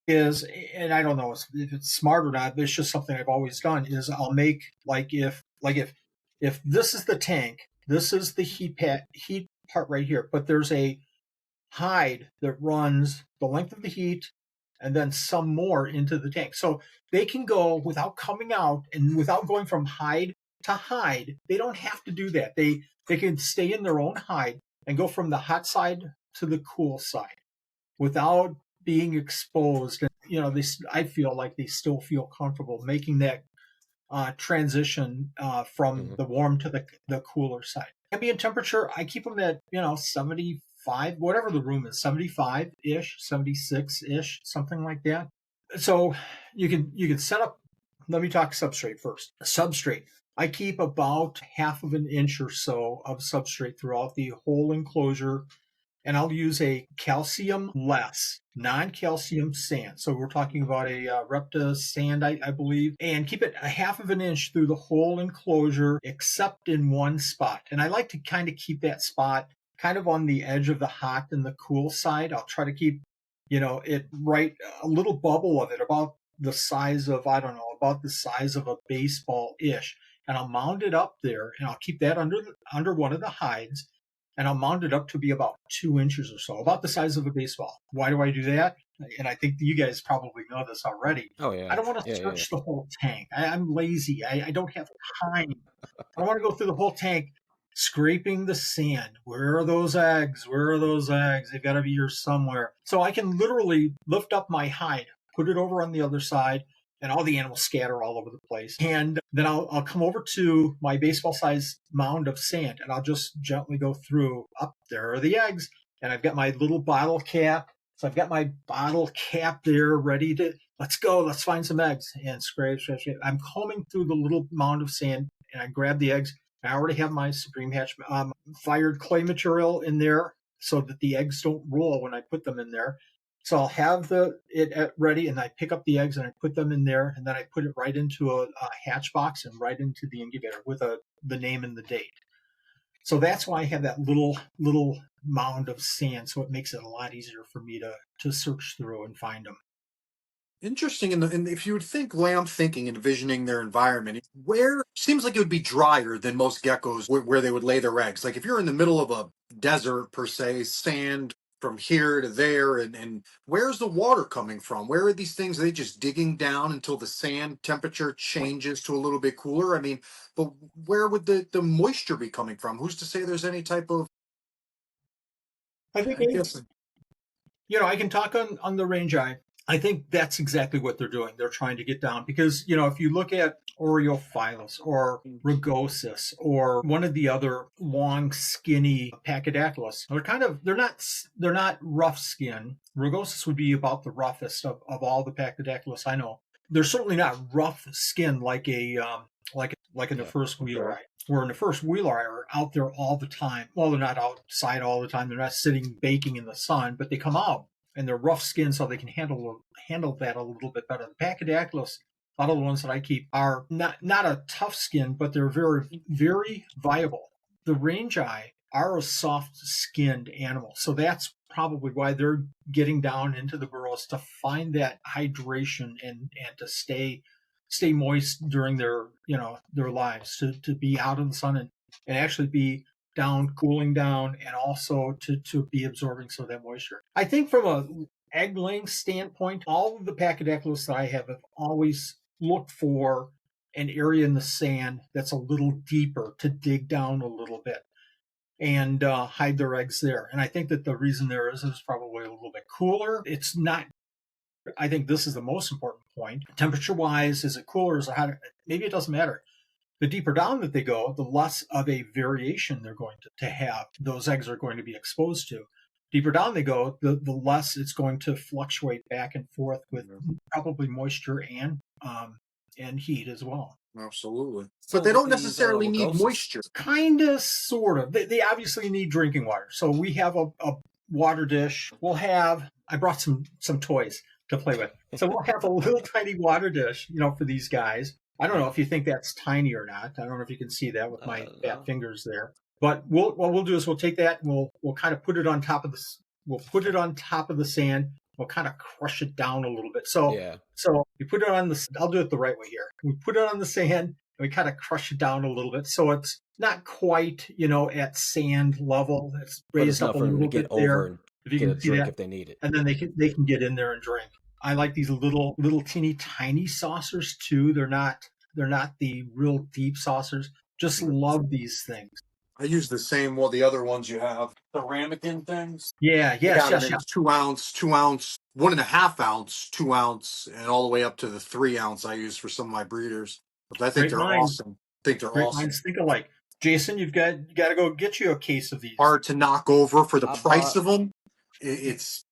is, and I don't know if it's smart or not, but it's just something I've always done, is I'll make if this is the tank, this is the heat part right here, but there's a hide that runs the length of the heat and then some more into the tank. So they can go without coming out and without going from hide to hide. They don't have to do that. They can stay in their own hide and go from the hot side to the cool side without being exposed. And, I feel like they still feel comfortable making that transition from the warm to the cooler side. Ambient temperature, I keep them at 75, whatever the room is, 75-ish, 76-ish, something like that. So you can set up. Let me talk substrate first. Substrate, I keep about half of an inch or so of substrate throughout the whole enclosure, and I'll use a calcium-less, non-calcium sand. So we're talking about a Repta sand, I believe, and keep it a half of an inch through the whole enclosure, except in one spot. And I like to kind of keep that spot kind of on the edge of the hot and the cool side. I'll try to keep, it right, a little bubble of it, about the size of, about the size of a baseball-ish. And I'll mount it up there, and I'll keep that under one of the hides. And I'll mount it up to be about 2 inches or so, about the size of a baseball. Why do I do that? And I think you guys probably know this already. Oh, yeah. I don't want to search the whole tank. I'm lazy. I don't have time. I want to go through the whole tank scraping the sand. Where are those eggs? Where are those eggs? They've got to be here somewhere. So I can literally lift up my hide, put it over on the other side, and all the animals scatter all over the place. And then I'll come over to my baseball-sized mound of sand, and I'll just gently go through. Up there are the eggs, and I've got my little bottle cap. So I've got my bottle cap there ready to, let's go, let's find some eggs. And scrape. I'm combing through the little mound of sand, and I grab the eggs. I already have my Supreme Hatch fired clay material in there so that the eggs don't roll when I put them in there. So I'll have it ready, and I pick up the eggs and I put them in there, and then I put it right into a hatch box and right into the incubator with the name and the date. So that's why I have that little mound of sand. So it makes it a lot easier for me to search through and find them. Interesting. And if you would think, the way I'm thinking, envisioning their environment, where seems like it would be drier than most geckos where they would lay their eggs. Like if you're in the middle of a desert, per se, sand from here to there, and where's the water coming from? Where are these things? Are they just digging down until the sand temperature changes to a little bit cooler? I mean, but where would the moisture be coming from? Who's to say there's any type of... I think I can talk on the Rangii. I think that's exactly what they're doing. They're trying to get down because, if you look at Oreophilus or Rugosus or one of the other long, skinny Pachydaculus, they're not rough skin. Rugosus would be about the roughest of all the Pachydaculus I know. They're certainly not rough skin like a Nephurus wheeleri. Where Nephurus wheeleri are out there all the time. Well, they're not outside all the time. They're not sitting baking in the sun, but they come out. And they're rough skin, so they can handle that a little bit better. The Pachydaculus, a lot of the ones that I keep, are not a tough skin, but they're very, very viable. The Rangii are a soft-skinned animal, so that's probably why they're getting down into the burrows to find that hydration and to stay moist during their lives, to be out in the sun and actually be down, cooling down, and also to be absorbing some of that moisture. I think from a egg laying standpoint, all of the Pachydaculus that I have always looked for an area in the sand that's a little deeper to dig down a little bit. and hide their eggs there. And I think that the reason there is probably a little bit cooler. It's not, I think this is the most important point. Temperature wise, is it cooler? Is it hotter? Maybe it doesn't matter. The deeper down that they go, the less of a variation they're going to have. Those eggs are going to be exposed to. Deeper down they go, the less it's going to fluctuate back and forth with probably moisture and heat as well. Absolutely. So but they don't necessarily need moisture. Kind of, sort of. They obviously need drinking water. So we have a water dish. I brought some toys to play with. So we'll have a little tiny water dish, for these guys. I don't know if you think that's tiny or not. I don't know if you can see that with my fat fingers there. But what we'll do is we'll take that and we'll kind of put it on top of this. We'll put it on top of the sand. We'll kind of crush it down a little bit. So you put it on the. I'll do it the right way here. We put it on the sand and we kind of crush it down a little bit, so it's not quite at sand level. It's raised up a little bit there. If you can see that, if they need it, and then they can get in there and drink. I like these little teeny tiny saucers too. They're not the real deep saucers. Just love these things. I use the same the other ones you have. The ramekin things. Yeah. 2 ounce, 1.5 ounce, 2 ounce, and all the way up to the 3 ounce I use for some of my breeders. But I think they're awesome. Great minds think alike. Jason, you got to go get you a case of these. Hard to knock over for the price of them. It's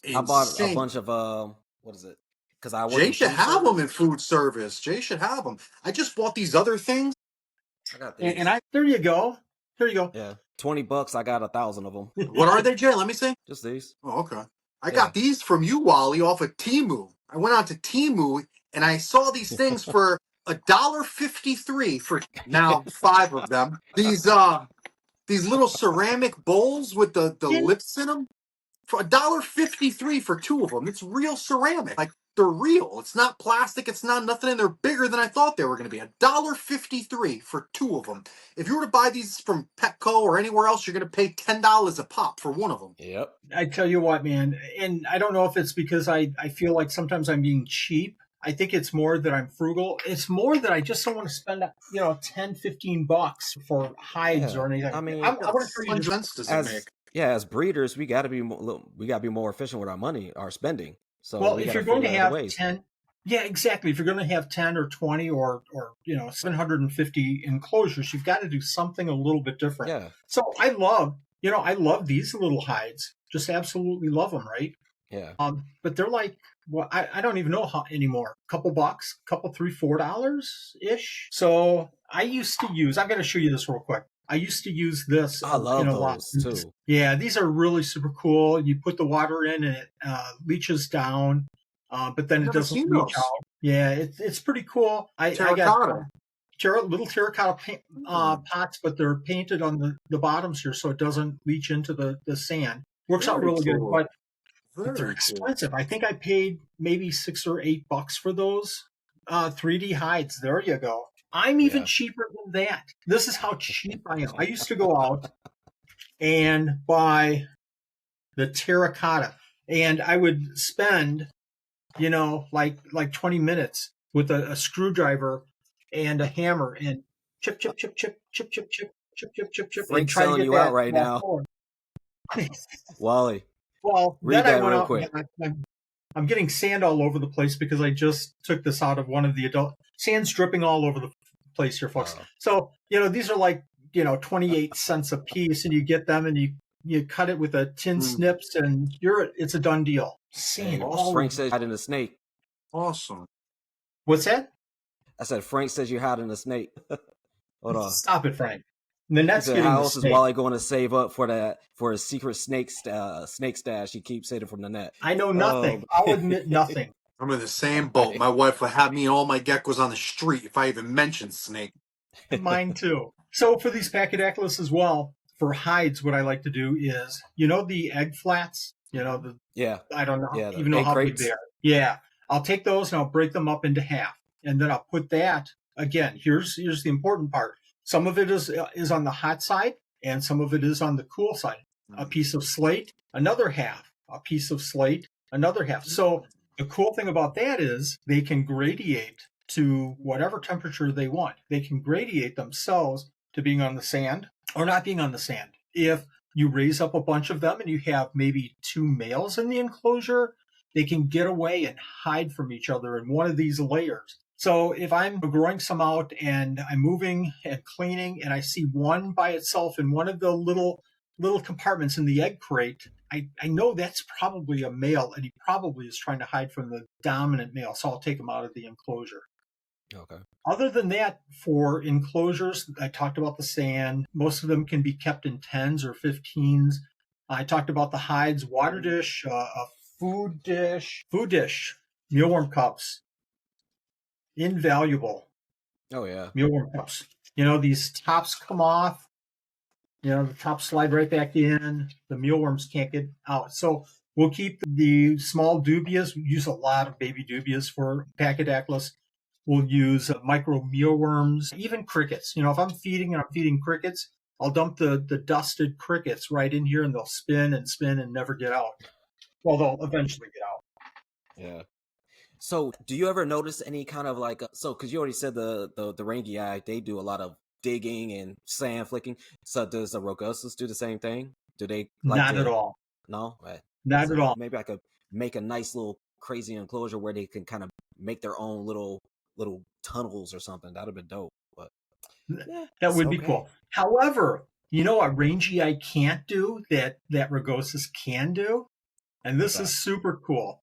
insane. I bought a bunch of what is it? Because Jay should have them in food service. Jay should have them. I just bought these other things. I got these. And there you go. Here you go. Yeah, $20. I got 1,000 of them. What are they, Jay? Let me see. Just these. Oh, okay. I got these from you, Wally, off of Temu. I went on to Temu and I saw these things for $1.53 for now 5 of them. These little ceramic bowls with the lips in them for $1.53 for 2 of them. It's real ceramic, like they're real. It's not plastic. It's not nothing, and they're bigger than I thought they were going to be. $1.53 for 2 of them. If you were to buy these from Petco or anywhere else, you're going to pay $10 a pop for 1 of them. Yep. I tell you what, man, and I don't know if it's because I feel like sometimes I'm being cheap. I think it's more that I'm frugal. It's more that I just don't want to spend, $10-15 for hides or anything. I mean, I want to tell you sense does it make? Yeah, as breeders, we got to be more efficient with our money, our spending. So well, if you're going to have 10, yeah, exactly. If you're going to have 10 or 20 or 750 enclosures, you've got to do something a little bit different. Yeah. So I love these little hides. Just absolutely love them, right? Yeah. But they're like, I don't even know how anymore. Couple bucks, $3-4 ish. So I used to use. I've got to show you this real quick. I used to use this. I love those too. Yeah, these are really super cool. You put the water in and it leaches down, but then it doesn't leach out. Yeah, it's pretty cool. I got little terracotta pots, but they're painted on the bottoms here, so it doesn't leach into the sand. Works out really good, but they're expensive. I think I paid maybe $6 or $8 for those 3D hides. There you go. I'm even cheaper than that. This is how cheap I am. I used to go out and buy the terracotta, and I would spend, like 20 minutes with a screwdriver and a hammer and chip, chip, chip, chip, chip, chip, chip, chip, chip, chip, chip. Frank's selling you out right now. Wally. Well, read that real quick. I'm getting sand all over the place because I just took this out of one of the adult. Sand's dripping all over the place here, folks. So, these are like, 28 cents a piece, and you get them and you cut it with a tin snips, and it's a done deal. Sand. Frank says you're hiding a snake. Awesome. What's that? I said Frank says you're hiding a snake. Hold on. Stop it, Frank. The net's getting how else is Wally going to save up for a secret snake stash he keeps hidden from the net? I know nothing. I'll admit nothing. I'm in the same boat. My wife would have me and all my geckos on the street if I even mentioned snake. Mine too. So for these Pachydaculus as well, for hides, what I like to do is, the egg flats, I don't know even know how big they are. Yeah. I'll take those and I'll break them up into half. And then I'll put that, again, here's the important part. Some of it is on the hot side and some of it is on the cool side. A piece of slate, another half. A piece of slate, another half. So the cool thing about that is they can gradiate to whatever temperature they want. They can gradiate themselves to being on the sand or not being on the sand. if you raise up a bunch of them and you have maybe 2 males in the enclosure, they can get away and hide from each other in one of these layers. So if I'm growing some out and I'm moving and cleaning and I see one by itself in one of the little compartments in the egg crate, I know that's probably a male, and he probably is trying to hide from the dominant male, so I'll take him out of the enclosure. Okay. Other than that, for enclosures, I talked about the sand. Most of them can be kept in 10s or 15s. I talked about the hides, water dish, a food dish, mealworm cups, invaluable. Oh yeah. Mealworm cups. These tops come off. The tops slide right back in. The mealworms can't get out. So we'll keep the small dubias. We use a lot of baby dubias for Pachydaculus. We'll use micro mealworms, even crickets. If I'm feeding crickets, I'll dump the dusted crickets right in here, and they'll spin and never get out. Well, they'll eventually get out. Yeah. So, do you ever notice any kind of like because you already said the rangy eye, they do a lot of digging and sand flicking. So, does the Rugosus do the same thing? Do they Not at all? No, Not at all. Maybe I could make a nice little crazy enclosure where they can kind of make their own little tunnels or something. That'd have been dope. But yeah, that would be cool. However, what rangy eye can't do that Rugosus can do, and this is super cool.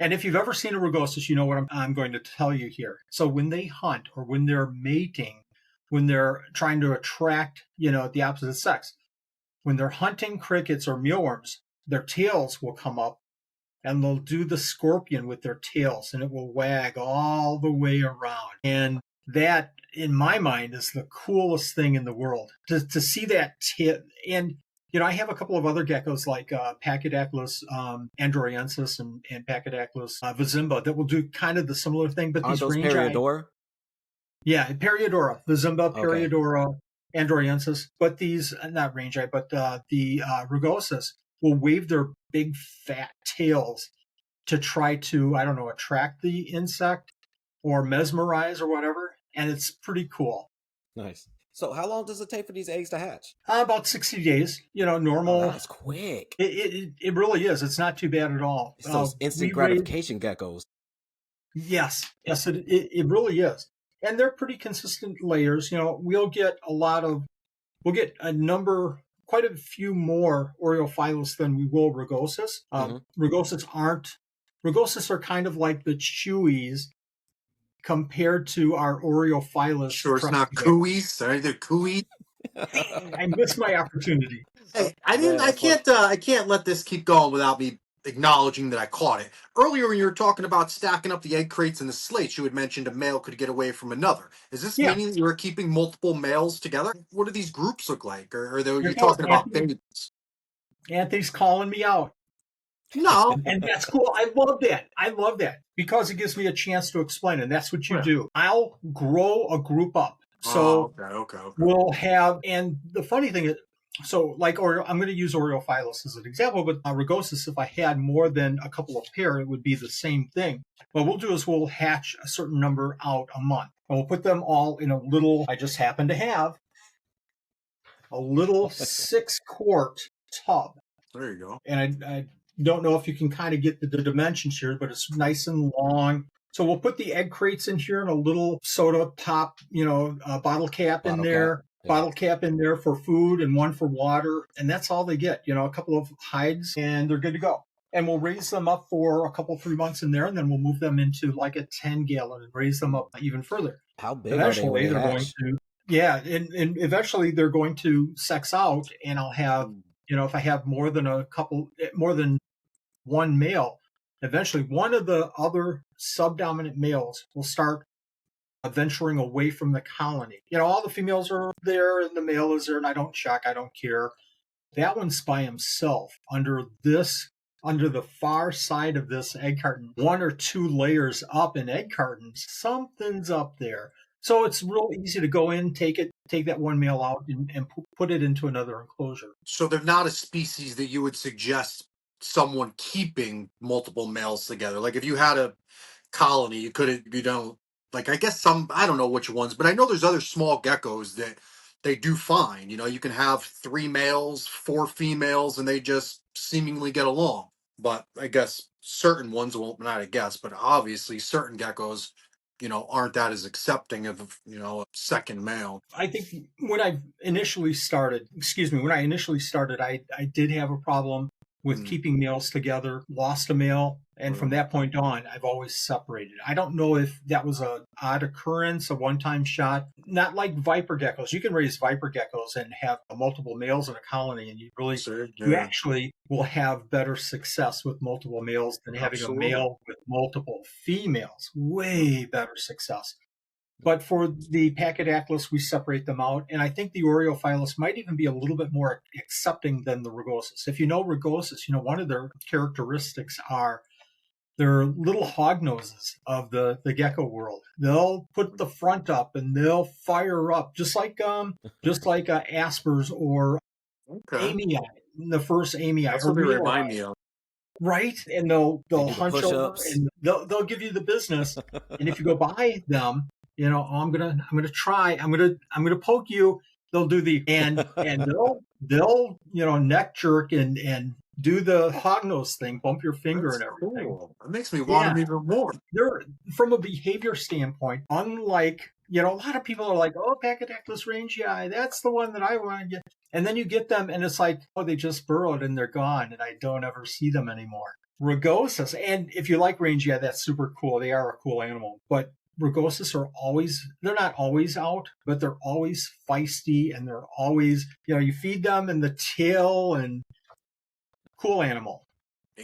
And if you've ever seen a Rugosus, you know what I'm going to tell you here. So when they hunt or when they're mating, when they're trying to attract, the opposite sex, when they're hunting crickets or mealworms, their tails will come up and they'll do the scorpion with their tails, and it will wag all the way around. And that, in my mind, is the coolest thing in the world to see that. And I have a couple of other geckos like Pachydaculus androyensis and Pachydaculus vizimba that will do kind of the similar thing. But these Periodora? Yeah, Periodora, vizimba, Periodora, androyensis. But these, not range eye, but the Rugosus will wave their big fat tails to try to, I don't know, attract the insect or mesmerize or whatever. And it's pretty cool. Nice. So how long does it take for these eggs to hatch? About 60 days, normal. Oh, that's quick. It really is. It's not too bad at all. It's those instant gratification geckos. Yes, it really is. And they're pretty consistent layers. We'll get quite a few more Oreophilus than we will Rugosus. Rugosus are kind of like the Chewies compared to our Oreophilus. Sure, it's not cooies. Sorry, they're cooies. I missed my opportunity. Hey, I can't let this keep going without me acknowledging that I caught it. Earlier when you were talking about stacking up the egg crates and the slates, you had mentioned a male could get away from another. Is this meaning that you were keeping multiple males together? What do these groups look like? Or are you talking about babies? Anthony's calling me out. No. And that's cool. I love that because it gives me a chance to explain, and that's what you do. I'll grow a group up. So okay. We'll have, and the funny thing is, so like, I'm going to use Oreophilus as an example, but Rugosus, if I had more than a couple of pair, it would be the same thing. What we'll do is we'll hatch a certain number out a month, and we'll put them all in a little, I just happen to have a little 6-quart tub. There you go. And I don't know if you can kind of get the dimensions here, but it's nice and long. So we'll put the egg crates in here and a little soda pop, bottle cap in there. Bottle cap in there for food and one for water. And that's all they get, a couple of hides, and they're good to go. And we'll raise them up for a couple, 3 months in there, and then we'll move them into like a 10-gallon and raise them up even further. How big eventually are they? Going to, yeah, and eventually they're going to sex out, and I'll have, if I have more than one male, eventually one of the other subdominant males will start venturing away from the colony. All the females are there and the male is there, and I don't check, I don't care. That one's by himself under the far side of this egg carton, 1 or 2 layers up in egg cartons. Something's up there. So it's real easy to go in, take that one male out and put it into another enclosure. So they're not a species that you would suggest someone keeping multiple males together. Like if you had a colony, you don't, like, I guess I don't know which ones, but I know there's other small geckos that they do fine. You can have 3 males, 4 females, and they just seemingly get along. But I guess certain ones won't, not I guess, but obviously certain geckos, aren't that as accepting of, a second male. I think when I initially started, I did have a problem with keeping males together, lost a male, and from that point on, I've always separated. I don't know if that was an odd occurrence, a one-time shot. Not like viper geckos. You can raise viper geckos and have multiple males in a colony, and you actually will have better success with multiple males than having a male with multiple females. Way better success. But for the Pachydaculus, we separate them out. And I think the Oreophilus might even be a little bit more accepting than the Rugosus. If you know Rugosus, one of their characteristics are their little hog noses of the gecko world. They'll put the front up and they'll fire up, just like Aspers or Amii, the first Amii. That's what they remind me of. Right, and they'll hunch over and they'll give you the business. And if you go by them, I'm gonna try. I'm gonna poke you. They'll do and they'll neck jerk and do the hognose thing, bump your finger. That's and everything. Cool. That makes me want them even more. They're, from a behavior standpoint, unlike a lot of people are like, oh, Pachydaculus rangii, that's the one that I want to get. And then you get them and it's like, oh, they just burrowed and they're gone and I don't ever see them anymore. Rugosus, and if you like rangii, that's super cool. They are a cool animal. But Rugosus they're not always out, but they're always feisty and they're always, you feed them in the tail and cool animal.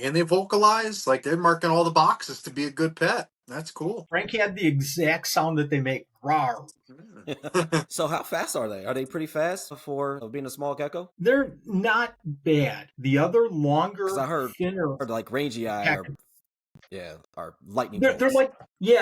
And they vocalize, like they're marking all the boxes to be a good pet. That's cool. Frank had the exact sound that they make. Rawr. So how fast are they? Are they pretty fast for being a small gecko? They're not bad. The other longer, thinner, like rangii are lightning bolts. They're like, I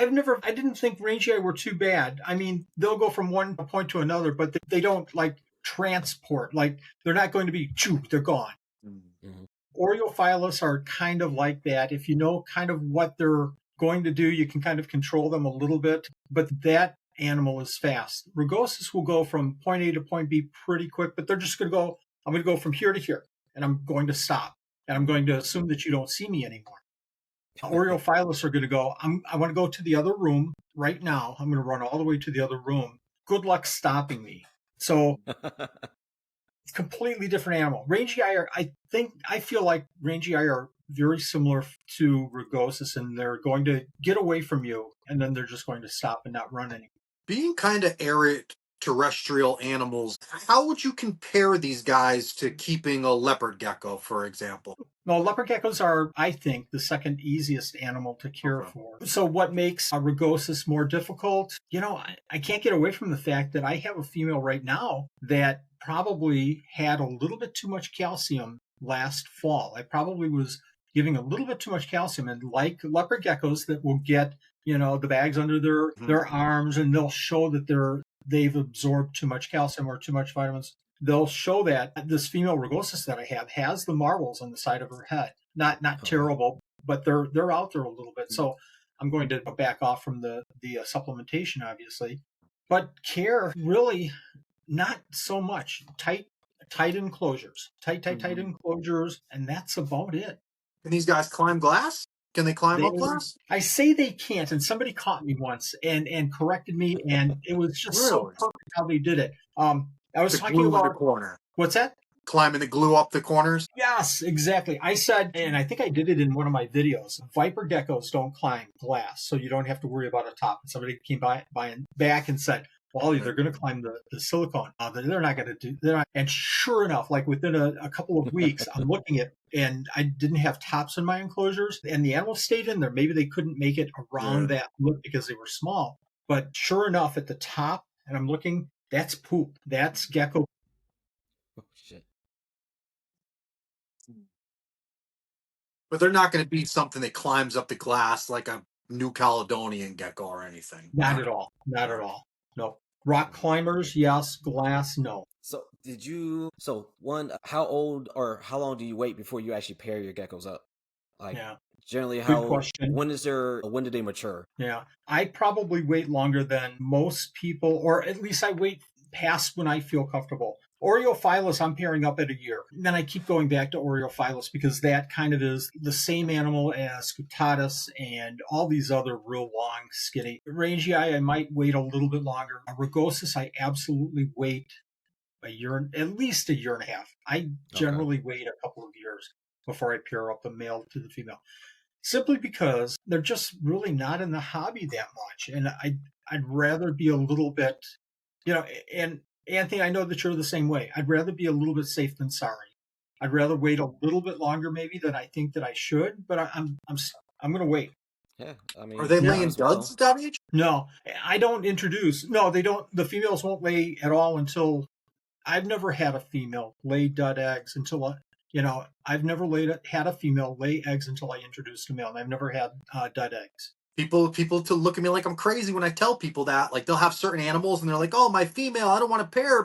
didn't think rangii were too bad. I mean, they'll go from one point to another, but they don't like transport. Like they're not going to be, they're gone. Mm-hmm. Oreophilus are kind of like that. If you know kind of what they're going to do, you can kind of control them a little bit, but that animal is fast. Rugosus will go from point A to point B pretty quick, but they're just going to go, I'm going to go from here to here, and I'm going to stop, and I'm going to assume that you don't see me anymore. Oreophilus are going to go, I want to go to the other room right now. I'm going to run all the way to the other room. Good luck stopping me. So completely different animal. Rangii I feel like rangii are very similar to Rugosus, and they're going to get away from you, and then they're just going to stop and not run anymore. Being kind of arid terrestrial animals, how would you compare these guys to keeping a leopard gecko, for example? Well, leopard geckos are, I think, the second easiest animal to care for. So what makes a Rugosus more difficult? I can't get away from the fact that I have a female right now that probably had a little bit too much calcium last fall. I probably was giving a little bit too much calcium, and like leopard geckos that will get, the bags under their arms, and they'll show that they've absorbed too much calcium or too much vitamins. They'll show that this female Rugosus that I have has the marbles on the side of her head. Not terrible, but they're out there a little bit. So I'm going to back off from the supplementation, obviously. But care, really, not so much. Tight enclosures. Tight enclosures, and that's about it. Can these guys climb glass? Can they climb up glass? I say they can't, and somebody caught me once and corrected me, and it was just so perfect how they did it. I was talking about the corner. What's that? Climbing the glue up the corners? Yes, exactly. I said, and I think I did it in one of my videos, viper geckos don't climb glass, so you don't have to worry about a top. And somebody came by and back and said, well, they're going to climb the silicone. They're not going to do that. And sure enough, like within a couple of weeks, I'm looking at, and I didn't have tops in my enclosures, and the animals stayed in there. Maybe they couldn't make it around that lip because they were small. But sure enough, at the top, and I'm looking, that's poop. That's gecko. Oh, shit. But they're not going to be something that climbs up the glass like a New Caledonian gecko or anything. Not at all. Not at all. No. Rock climbers, yes. Glass, no. So how old or how long do you wait before you actually pair your geckos up? Like, generally, when do they mature? Yeah. I probably wait longer than most people, or at least I wait past when I feel comfortable. Oreophilus, I'm pairing up at a year. Then I keep going back to Oreophilus because that kind of is the same animal as Scutatus and all these other real long, skinny. Rangii, I might wait a little bit longer. Rugosus, I absolutely wait a year, at least a year and a half. I generally wait a couple of years before I pair up the male to the female, simply because they're just really not in the hobby that much. And I'd rather be a little bit, and Anthony, I know that you're the same way. I'd rather be a little bit safe than sorry. I'd rather wait a little bit longer maybe than I think that I should, but I'm going to wait. Yeah, I mean, are they laying duds at that age? No, I don't introduce. No, they don't. The females won't lay at all until. I've never had a female lay dud eggs until I've never had a female lay eggs until I introduced a male, and I've never had dud eggs. People to look at me like I'm crazy when I tell people that. Like, they'll have certain animals and they're like, "Oh, my female, I don't want to pair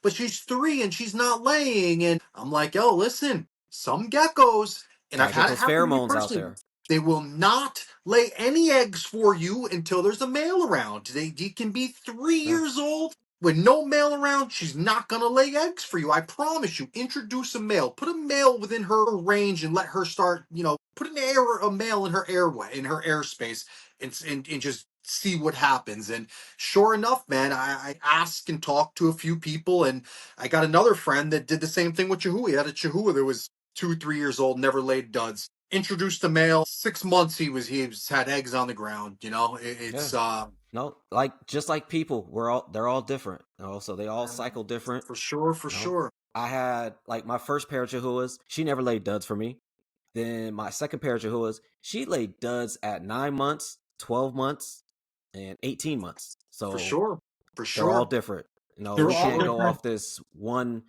but she's 3 and she's not laying." And I'm like, "Yo, listen, some geckos, and I've had it happen to me pheromones out personally, there. they will not lay any eggs for you until there's a male around. They can be 3 years old. With no male around, she's not going to lay eggs for you. I promise you. Introduce a male. Put a male within her range and let her start, put a male in her airway, in her airspace, and just see what happens." And sure enough, man, I asked and talked to a few people, and I got another friend that did the same thing with Chihuahua. He had a Chihuahua that was 2-3 years old, never laid duds. Introduced the male. 6 months he had eggs on the ground. It's no, just like people, they're all different. So they all cycle different. For sure. I had my first pair of Chihuahuas. She never laid duds for me. Then my second pair of Chihuahuas, she laid duds at 9 months, 12 months, and 18 months. So for sure, they're all different. We can't go off this one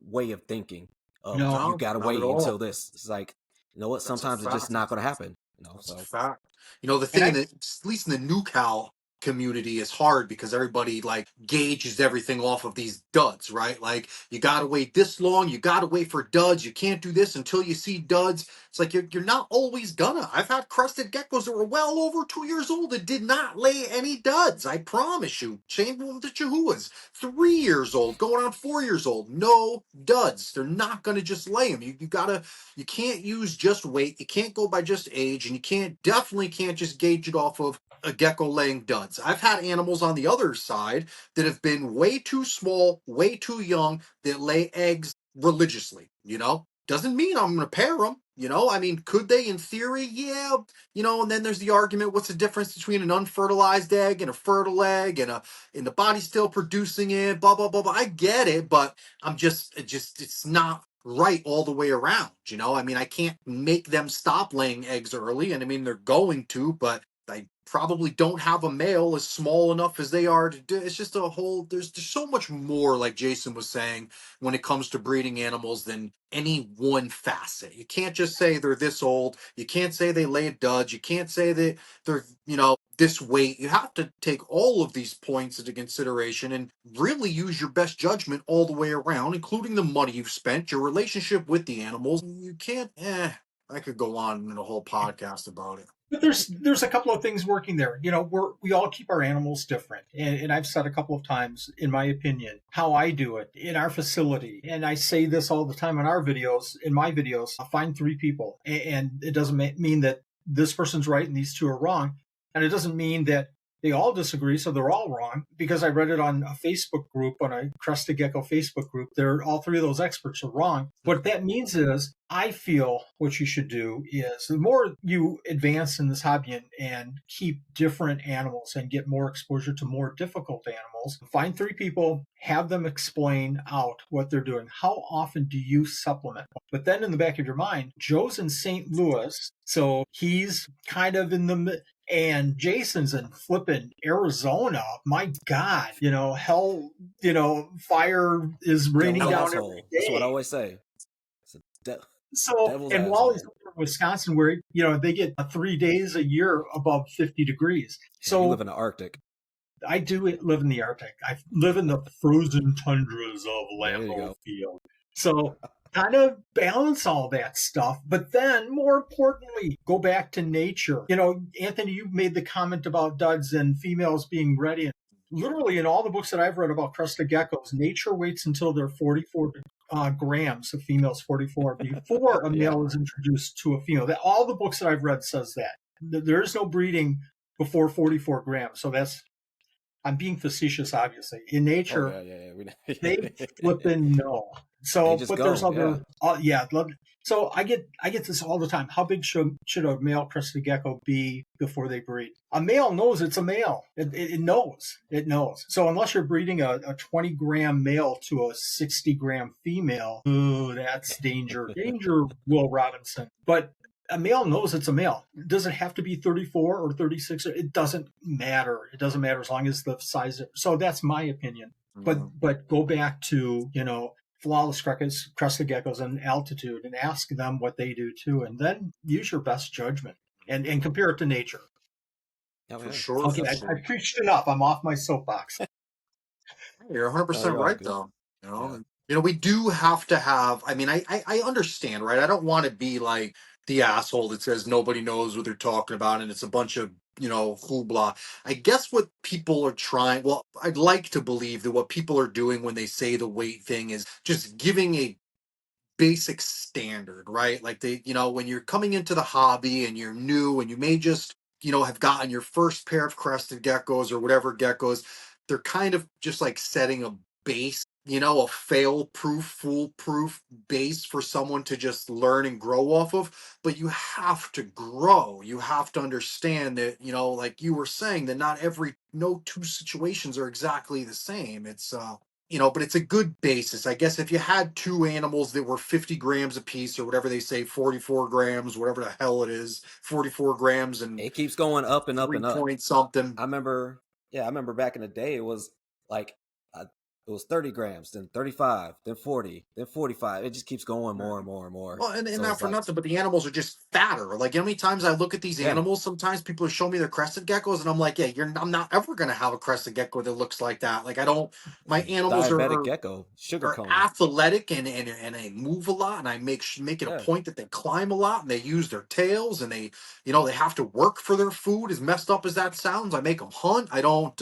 way of thinking. You gotta wait until this. It's like, you know what? Sometimes it's just not going to happen. That's a fact. The thing at least in the new cow community is hard because everybody gauges everything off of these duds, right? Like, you gotta wait this long, you gotta wait for duds, you can't do this until you see duds. It's like you're not always gonna. I've had crested geckos that were well over 2 years old that did not lay any duds. I promise you. Same with the Chihuahuas. 3 years old, going on 4 years old, no duds. They're not gonna just lay them. You can't use just weight, you can't go by just age, and you definitely can't just gauge it off of a gecko laying duds. I've had animals on the other side that have been way too small, way too young, that lay eggs religiously. Doesn't mean I'm going to pair them. I mean, could they in theory? Yeah. And then there's the argument, what's the difference between an unfertilized egg and a fertile egg, and the body still producing it, blah, blah, blah, blah. I get it, but it's not right all the way around. I mean, I can't make them stop laying eggs early, and I mean, they're going to, but I probably don't have a male as small enough as they are to do. It's just there's so much more, like Jason was saying, when it comes to breeding animals than any one facet. You can't just say they're this old. You can't say they lay duds. You can't say that they're, this weight. You have to take all of these points into consideration and really use your best judgment all the way around, including the money you've spent, your relationship with the animals. You can't, I could go on in a whole podcast about it. But there's a couple of things working there. We all keep our animals different. And I've said a couple of times, in my opinion, how I do it in our facility. And I say this all the time in my videos, I'll find 3 people. And it doesn't mean that this person's right and these 2 are wrong. And it doesn't mean that they all disagree, so they're all wrong, because I read it on a Facebook group, on a Crested Gecko Facebook group. All 3 of those experts are wrong. What that means is, I feel what you should do is, the more you advance in this hobby and keep different animals and get more exposure to more difficult animals, find 3 people, have them explain out what they're doing. How often do you supplement? But then in the back of your mind, Joe's in St. Louis, so he's kind of in the... And Jason's in flipping Arizona. My God, hell, fire is raining down every day. That's what I always say. And Wally's in Wisconsin, where they get 3 days a year above 50 degrees. So you live in the Arctic. I do live in the Arctic. I live in the frozen tundras of Lambeau Field. So kind of balance all that stuff. But then, more importantly, go back to nature. Anthony, you made the comment about duds and females being ready. literally in all the books that I've read about crested geckos, nature waits until they're 44 grams, a female's 44, before a male is introduced to a female. That all the books that I've read says that. There is no breeding before 44 grams. So that's, I'm being facetious, obviously. In nature, they flipping know. So, but go, there's other, so I get this all the time. How big should a male crested gecko be before they breed? A male knows it's a male. It knows. It knows. So unless you're breeding a 20-gram male to a 60-gram female, ooh, that's danger. Danger, Will Robinson. But a male knows it's a male. Does it have to be 34 or 36? It doesn't matter. It doesn't matter as long as the size. So that's my opinion. But go back to, flawless crested geckos and altitude and ask them what they do too, and then use your best judgment and compare it to nature. For sure. Okay, I preached enough. I'm off my soapbox. You're 100% right, though. We do have to have. I mean, I understand, right? I don't want to be like the asshole that says nobody knows what they're talking about and it's a bunch of hoopla. I guess what people are trying. Well, I'd like to believe that what people are doing when they say the weight thing is just giving a basic standard, right? Like when you're coming into the hobby and you're new and you may just have gotten your first pair of crested geckos or whatever geckos, they're kind of just like setting a base, a fail-proof, foolproof base for someone to just learn and grow off of. But you have to grow. You have to understand that, like you were saying, that no two situations are exactly the same. It's but it's a good basis. I guess if you had two animals that were 50 grams a piece or whatever they say, 44 grams, whatever the hell it is, 44 grams, and it keeps going up and up and up. Point something. I remember back in the day, it was like, it was 30 grams, then 35, then 40, then 45. It just keeps going more and more and more. Well, and not for nothing, but the animals are just fatter. Like, how many times I look at these animals, sometimes people are showing me their crested geckos, and I'm like, I'm not ever going to have a crested gecko that looks like that. Like, my animals are gecko, sugar cone, athletic, and they move a lot, and I make it a point that they climb a lot, and they use their tails, and they have to work for their food, as messed up as that sounds. I make them hunt. I don't,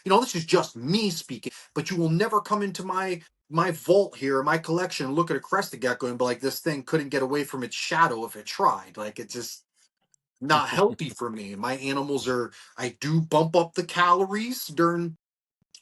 this is just me speaking, but you will never come into my vault here, my collection, and look at a crested gecko and be like, this thing couldn't get away from its shadow if it tried. Like, it's just not healthy for me. My animals I do bump up the calories during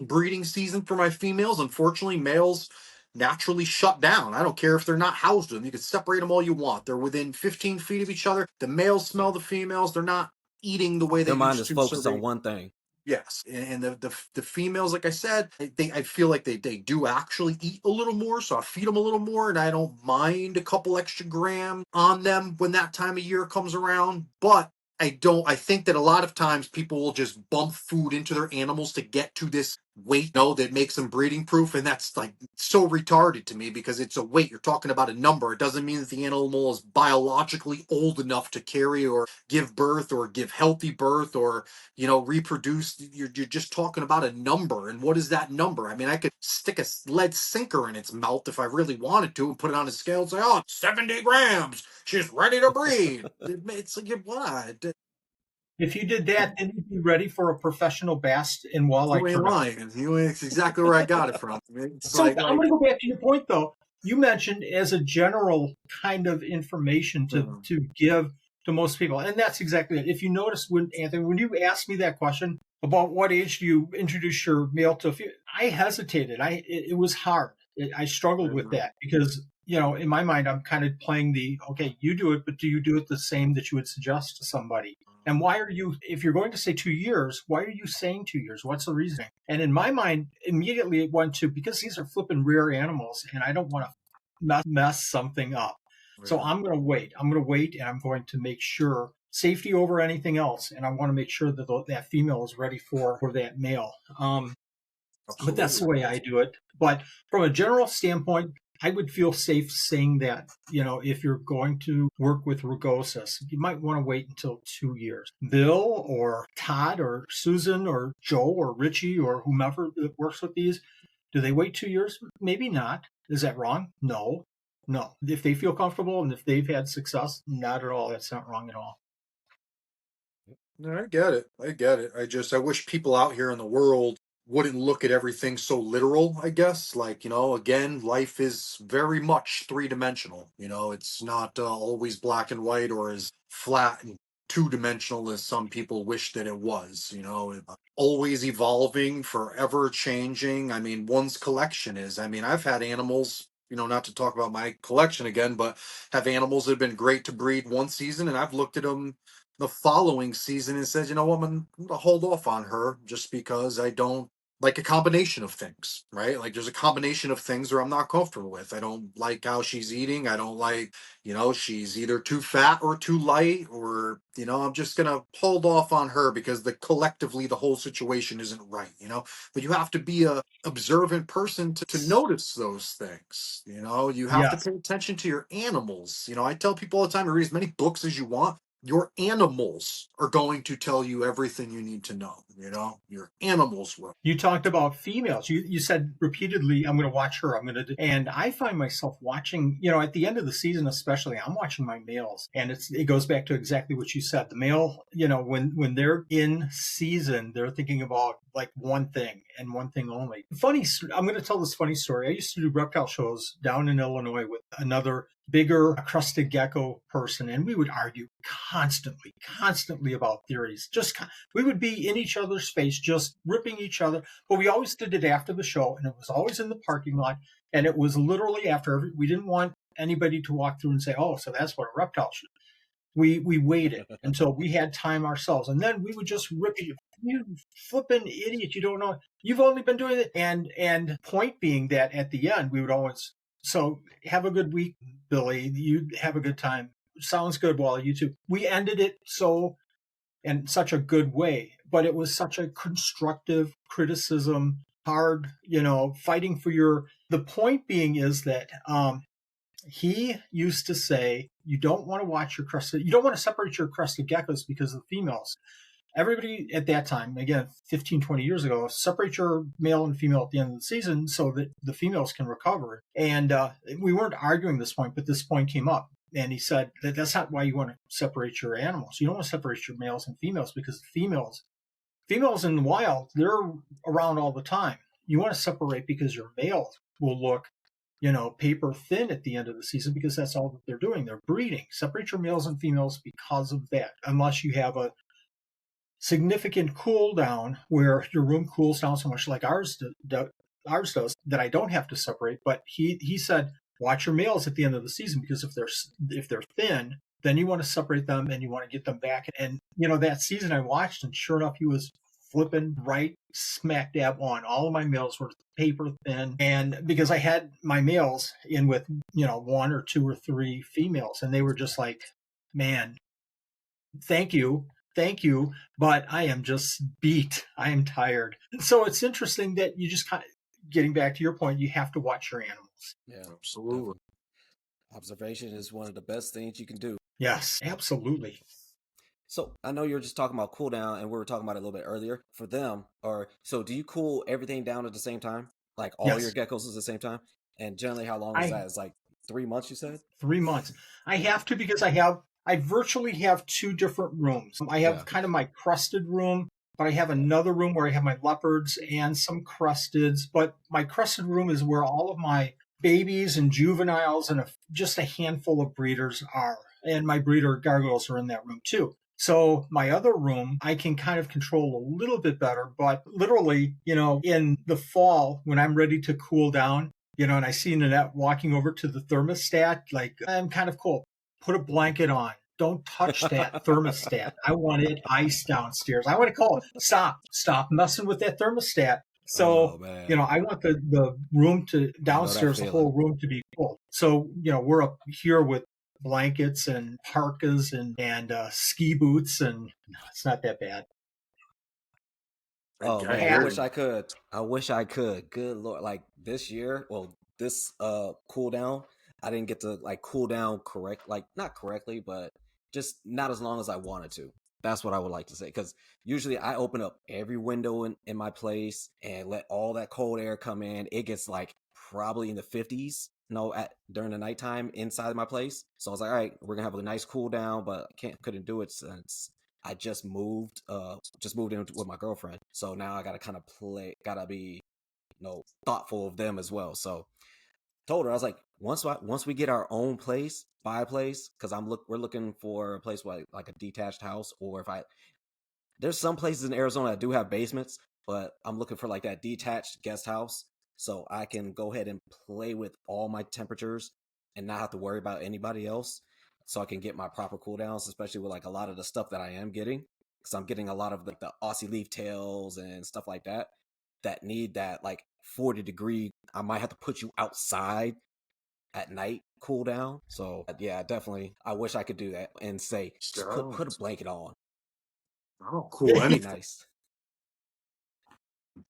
breeding season for my females. Unfortunately, males naturally shut down. I don't care if they're not housed with them. You can separate them all you want. They're within 15 feet of each other. The males smell the females. They're not eating the way they used to. Their mind is focused on one thing. Yes, and the females, like I said, I feel like they do actually eat a little more, so I feed them a little more, and I don't mind a couple extra grams on them when that time of year comes around. But I think that a lot of times people will just bump food into their animals to get to this weight, that makes them breeding proof, and that's like so retarded to me because it's a weight. You're talking about a number. It doesn't mean that the animal is biologically old enough to carry or give birth or give healthy birth or reproduce. You're just talking about a number, and what is that number? I mean, I could stick a lead sinker in its mouth if I really wanted to and put it on a scale and say, 70 grams, she's ready to breed. It's like, what? If you did that, then you'd be ready for a professional bass and walleye tournament. It's exactly where I got it from. I'm going to go back to your point, though. You mentioned as a general kind of information to give to most people, and that's exactly it. If you notice, Anthony, when you asked me that question about what age do you introduce your male to a female, I hesitated. It was hard. I struggled with that because, in my mind, I'm kind of playing okay, you do it, but do you do it the same that you would suggest to somebody? And why are you, if you're going to say 2 years, why are you saying 2 years? What's the reasoning? And in my mind, immediately it went to, because these are flipping rare animals and I don't want to mess something up. Right. So I'm going to wait. And I'm going to make sure safety over anything else. And I want to make sure that that female is ready for that male. But that's the way I do it. But from a general standpoint, I would feel safe saying that, if you're going to work with rugosus, you might want to wait until 2 years. Bill or Todd or Susan or Joe or Richie or whomever that works with these, do they wait 2 years? Maybe not. Is that wrong? No. If they feel comfortable and if they've had success, not at all. That's not wrong at all. No, I get it. I wish people out here in the world wouldn't look at everything so literal, I guess. Like, again, life is very much three-dimensional. It's not always black and white or as flat and two-dimensional as some people wish that it was. Always evolving, forever changing. I mean, one's collection is. I mean, I've had animals, not to talk about my collection again, but have animals that have been great to breed one season, and I've looked at them the following season and said, you know what, I'm going to hold off on her just because I don't like a combination of things, right? Like there's a combination of things where I'm not comfortable with. I don't like how she's eating. I don't like, she's either too fat or too light, or, I'm just going to hold off on her because collectively the whole situation isn't right, but you have to be a observant person to notice those things. You have to Yes. pay attention to your animals. I tell people all the time to read as many books as you want. Your animals are going to tell you everything you need to know. Your animals will. You talked about females. You said repeatedly, I'm going to watch her. I'm going to do. And I find myself watching, at the end of the season, especially, I'm watching my males. And it goes back to exactly what you said. The male, when they're in season, they're thinking about like one thing and one thing only. I'm going to tell this funny story. I used to do reptile shows down in Illinois with another bigger crested gecko person, and we would argue constantly about theories. We would be in each other's face, just ripping each other. But we always did it after the show, and it was always in the parking lot. And it was literally after we didn't want anybody to walk through and say, "Oh, so that's what a reptile should." We waited until we had time ourselves, and then we would just rip you. You flipping idiot! You don't know. You've only been doing it. And point being that at the end we would always. So have a good week, Billy. You have a good time. Sounds good, Wally. You too. We ended it in such a good way, but it was such a constructive criticism, hard, fighting for the point being is that, he used to say, you don't want to separate your crested geckos because of the females. Everybody at that time, again, 15, 20 years ago, separate your male and female at the end of the season so that the females can recover. And we weren't arguing this point, but this point came up. And he said that that's not why you want to separate your animals. You don't want to separate your males and females because females in the wild, they're around all the time. You want to separate because your males will look paper thin at the end of the season because that's all that they're doing. They're breeding. Separate your males and females because of that, unless you have a significant cool down where your room cools down so much like ours does that I don't have to separate. But he said, watch your males at the end of the season because if they're thin, then you want to separate them and you want to get them back. And that season I watched, and sure enough, he was flipping right smack dab on. All of my males were paper thin, and because I had my males in with one or two or three females, and they were just like, man, thank you, but I am just beat. I am tired. So it's interesting that you just kind of, getting back to your point, you have to watch your animals. Yeah, absolutely. Observation is one of the best things you can do. Yes, absolutely. So I know you're just talking about cool down, and we were talking about it a little bit earlier. For them, so do you cool everything down at the same time? Like all your geckos at the same time? And generally, how long is that? It's like 3 months, you said? 3 months. I have to because I virtually have two different rooms. I have kind of my crusted room, but I have another room where I have my leopards and some crusteds. But my crusted room is where all of my babies and juveniles and just a handful of breeders are. And my breeder gargoyles are in that room too. So my other room, I can kind of control a little bit better, but literally, in the fall when I'm ready to cool down, and I see Nanette walking over to the thermostat, like, I'm kind of cold. Put a blanket on. Don't touch that thermostat. I want it iced downstairs. I want to call it, stop messing with that thermostat. So, I want the room to downstairs, the whole room to be cold. So, we're up here with blankets and parkas and ski boots, and it's not that bad. Oh man, I wish I could. Good Lord. Like this year, this cool down, I didn't get to like cool down not correctly, but just not as long as I wanted to. That's what I would like to say. Because usually I open up every window in my place and let all that cold air come in. It gets like probably in the 50s, during the nighttime inside of my place. So I was like, all right, we're gonna have a nice cool down, but couldn't do it since I just moved in with my girlfriend, so now I gotta kind of gotta be thoughtful of them as well. So told her, I was like, once we get our own place, buy a place, because we're looking for a place like a detached house, or if I there's some places in Arizona that do have basements, but I'm looking for like that detached guest house so I can go ahead and play with all my temperatures and not have to worry about anybody else. So I can get my proper cool downs, especially with like a lot of the stuff that I am getting. Because I'm getting a lot of like the Aussie leaf tails and stuff like that need that like 40-degree. I might have to put you outside at night cool down. So yeah, definitely. I wish I could do that and say just put a blanket on. Oh, cool. That'd be nice.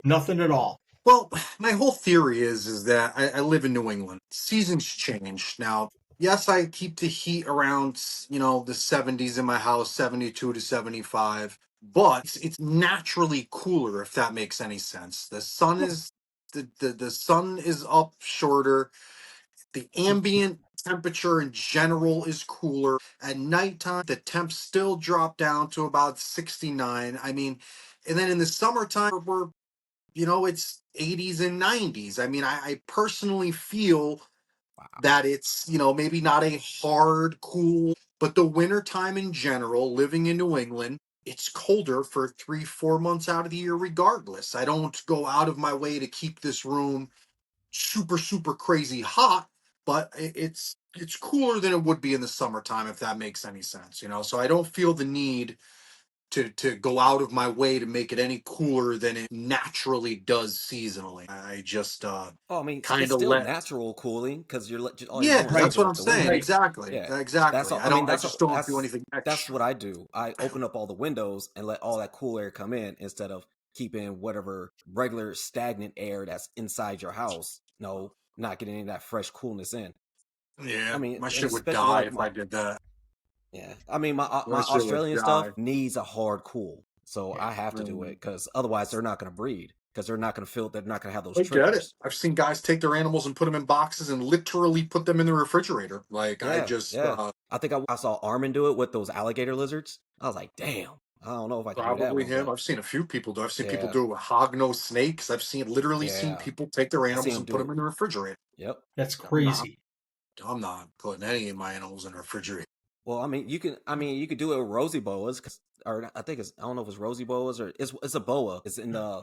Nothing at all. Well, my whole theory is that I live in New England. Seasons change. Now, yes, I keep the heat around, the 70s in my house, 72 to 75, but it's naturally cooler, if that makes any sense. The sun is up shorter. The ambient temperature in general is cooler. At nighttime, the temps still drop down to about 69. I mean, and then in the summertime, it's 80s and 90s. I mean, I personally feel that it's, maybe not a hard, cool, but the wintertime in general, living in New England, it's colder for 3, 4 months out of the year, regardless. I don't go out of my way to keep this room super, super crazy hot, but it's cooler than it would be in the summertime, if that makes any sense, So I don't feel the need to go out of my way to make it any cooler than it naturally does seasonally. I just Oh, I mean, it's kind of still let. natural cooling because all you're Yeah, doing is that's opening what I'm up the saying. windows. Exactly, Yeah, that's exactly. all. I mean, I just don't do anything that's extra. what I do. I open up all the windows and let all that cool air come in instead of keeping whatever regular stagnant air that's inside your house. No, not getting any of that fresh coolness in. I Yeah, mean, my and shit would especially die like if I did that. yeah. I mean, My my shit would Australian stuff die. needs a hard cool, so I have to do it Um, because otherwise they're not going to breed because they're not going to feel they're not going to have those I get it. triggers. I've seen guys take their animals and put them in boxes and literally put them in the refrigerator. Like I Yeah, just yeah. I think I saw Armin do it with those alligator lizards. I was like, damn, I don't know if I could do that probably one, him. but I've seen a few people do. I've seen people yeah, do it with hognose snakes. I've literally seen yeah. people take their I seen animals him and put do them it. in the refrigerator. Yep. That's I'm not. crazy. I'm not putting any of my animals in the refrigerator. Well, I mean, you can. I mean, you could do it with rosy boas, or I think it's. I don't know if it's rosy boas or it's a boa. It's in the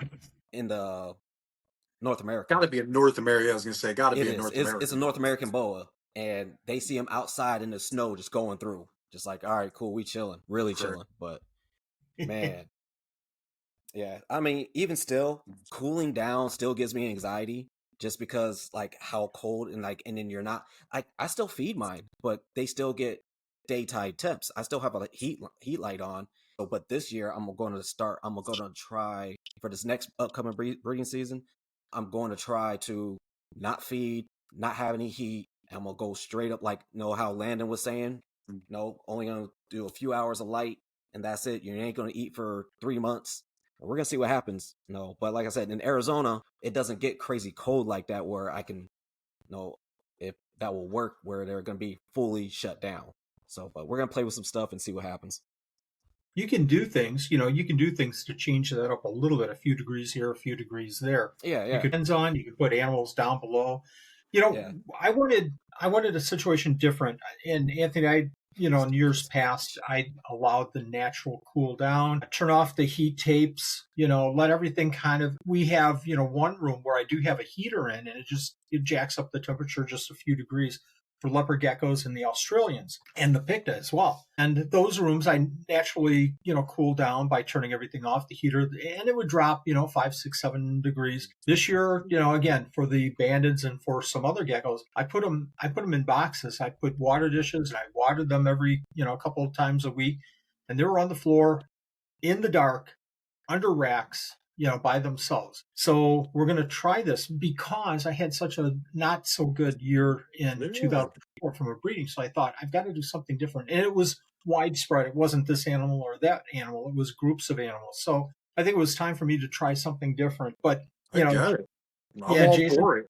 North Got America. to be in North America. I was gonna say, got to It be a is. North It's a American North boa. American boa, and they see him outside in the snow, just going through, just like, all right, cool, we chilling, really Sure. chilling. But man, yeah, I mean, even still, cooling down still gives me anxiety just because like how cold and then you're not. I still feed mine, but they still get daytime temps. I still have a heat light on. So, but this year I'm going to start. I'm going to try for this next upcoming breeding season. I'm going to try to not feed, not have any heat. And I'm gonna go straight up like how Landon was saying. No, only gonna do a few hours of light and that's it. You ain't gonna eat for 3 months. We're gonna see what happens. No, but like I said, in Arizona, it doesn't get crazy cold like that where I can if that will work where they're gonna be fully shut down. So, but we're gonna play with some stuff and see what happens. You can do things, you can do things to change that up a little bit, a few degrees here, a few degrees there. Yeah, You yeah, could hands on, you could put animals down below. You know, yeah. I wanted a situation different. And Anthony, in years past, I allowed the natural cool down, turn off the heat tapes, let everything we have, one room where I do have a heater in and it jacks up the temperature just a few degrees for leopard geckos and the Australians and the Picta as well. And those rooms I naturally, cool down by turning everything off the heater and it would drop, 5, 6, 7 degrees. This year, again, for the bandeds and for some other geckos, I put them in boxes. I put water dishes and I watered them every, a couple of times a week. And they were on the floor in the dark under racks, by themselves. So we're going to try this because I had such a not so good year in Yeah. 2004 from a breeding. So I thought I've got to do something different. And it was widespread. It wasn't this animal or that animal. It was groups of animals. So I think it was time for me to try something different. But, I get it. I'm yeah, all Jason, for it.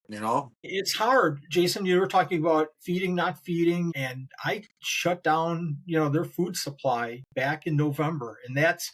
You know, It's hard, Jason. You were talking about feeding, not feeding, and I shut down, their food supply back in November, and that's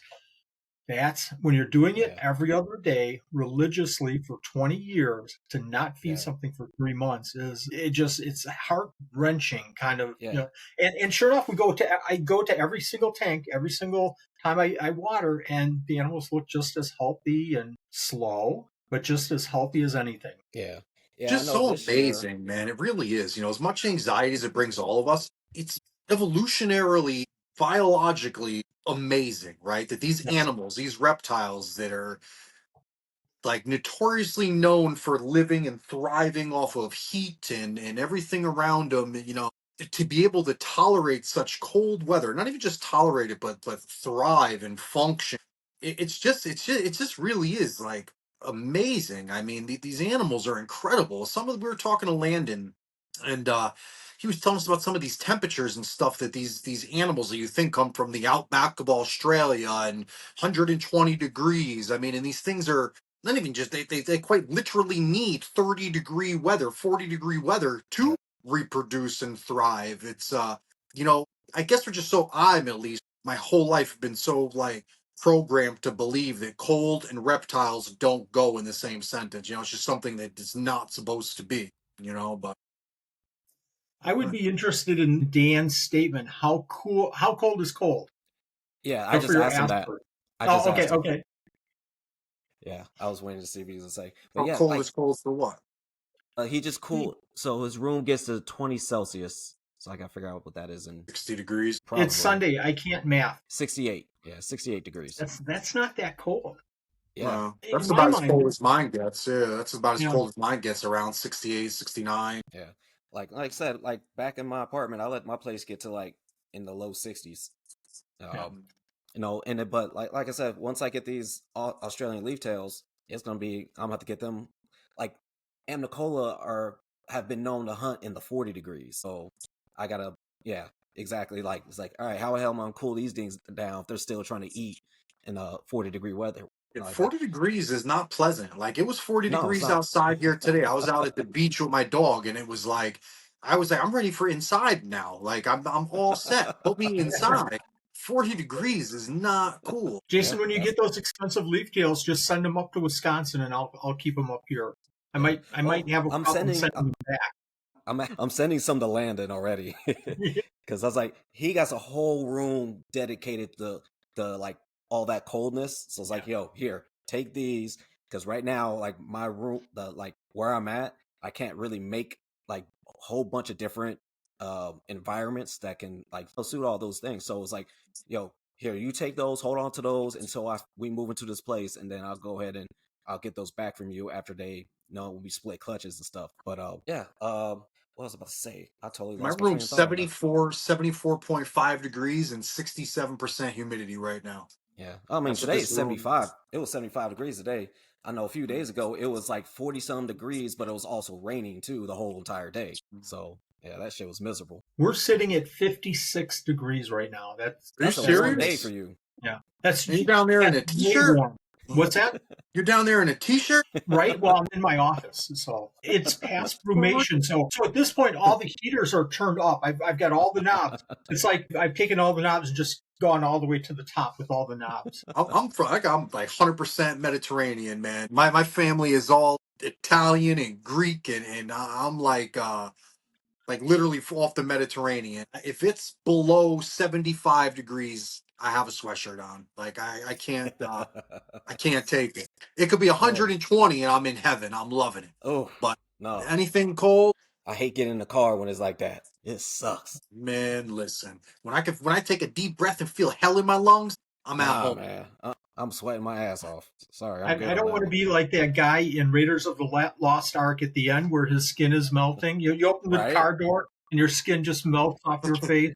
when you're doing it Yeah, every other day religiously for 20 years to not feed yeah, something for 3 months it's heart wrenching kind of, yeah, and sure enough, I go to every single tank, every single time I water, and the animals look just as healthy and slow, but just as healthy as anything. yeah, yeah. I just know so this year. amazing, man. It really is. You know, as much anxiety as it brings all of us, it's evolutionarily, biologically amazing, right? That these Yeah. animals, these reptiles that are like notoriously known for living and thriving off of heat and everything around them, you know, to be able to tolerate such cold weather, not even just tolerate it, but thrive and function. It just really is like amazing. I mean, these animals are incredible. Some of we were talking to Landon, and he was telling us about some of these temperatures and stuff that these animals that you think come from the outback of Australia and 120 degrees. I mean, and these things are not even just they quite literally need 30-degree weather, 40-degree weather to reproduce and thrive. It's you know, I guess we're just so I'm at least my whole life have been so like programmed to believe that cold and reptiles don't go in the same sentence. You know, it's just something that is not supposed to be, you know, but I would be interested in Dan's statement. How cold is cold? Yeah, I For just your asked him that. aspirin. I just Oh, okay, asked him. okay. Yeah, I was waiting to see if he was gonna say. But how yeah, cold like is cold for what? he just cool. So his room gets to 20 Celsius. So I gotta figure out what that is in 60 degrees. It's probably Sunday. I can't math. 68. Yeah, 68 degrees. That's not that cold. Yeah, In That's my about as mind, cold as mine gets. Yeah, that's about as yeah, cold as mine gets, around 68, 69. yeah. Like I said, like back in my apartment, I let my place get to like in the low 60s. yeah. And but like I said, once I get these Australian leaf tails, it's gonna be I'm gonna have to get them. Like Amnicola are have been known to hunt in the 40 degrees, so I gotta yeah exactly like it's like all right, how the hell am I gonna cool these things down if they're still trying to eat in 40-degree weather? And Like that. 40 degrees is not pleasant. Like it was 40 No, it's degrees not. outside here today. I was out at the beach with my dog, and it was like I was like, I'm ready for inside now. Like I'm all set. Put me inside. 40 degrees is not cool. Yeah, Jason, when you that's get those expensive leaf tails, just send them up to Wisconsin, and I'll keep them up here. I yeah. might I Well, might have a I'm problem sending sending them back. I'm sending some to Landon already. Because I was like, he got a whole room dedicated to the like all that coldness. So it's like, yo, here, take these. Because right now, like my room, the like where I'm at, I can't really make like a whole bunch of different environments that can like suit all those things. So it's like, yo, here, you take those, hold on to those until we move into this place, and then I'll go ahead and I'll get those back from you after they when we split clutches and stuff. But yeah, what was I about to say? I totally My lost my train room's of thought on that. 74.5 degrees and 67% humidity right now. Yeah. I mean, That's what today this is room 75. It was 75 degrees today. I know a few days ago it was like 40 some degrees, but it was also raining too the whole entire day. So, yeah, that shit was miserable. We're sitting at 56 degrees right now. Are you That's a warm day serious? for you. Yeah, that's Are you down there in a way t-shirt? warm. What's that? You're down there in a t-shirt? Right? Well, I'm in my office, so it's past brumation. So at this point, all the heaters are turned off. I've got all the knobs. It's like I've taken all the knobs and just gone all the way to the top with all the knobs. I'm like 100% Mediterranean, man. My family is all Italian and Greek, and I'm like literally off the Mediterranean. If it's below 75 degrees, I have a sweatshirt on. Like I can't take it. It could be Oh, 120 and I'm in heaven. I'm loving it. oh, But no. anything cold, I hate getting in the car when it's like that. It sucks. man, listen. When I take a deep breath and feel hell in my lungs, I'm at Nah, home. man. I'm sweating my ass off. Sorry, I I'm good on don't that want to one. be like that guy in Raiders of the Lost Ark at the end where his skin is melting. You open the Right? car door and your skin just melts off your face.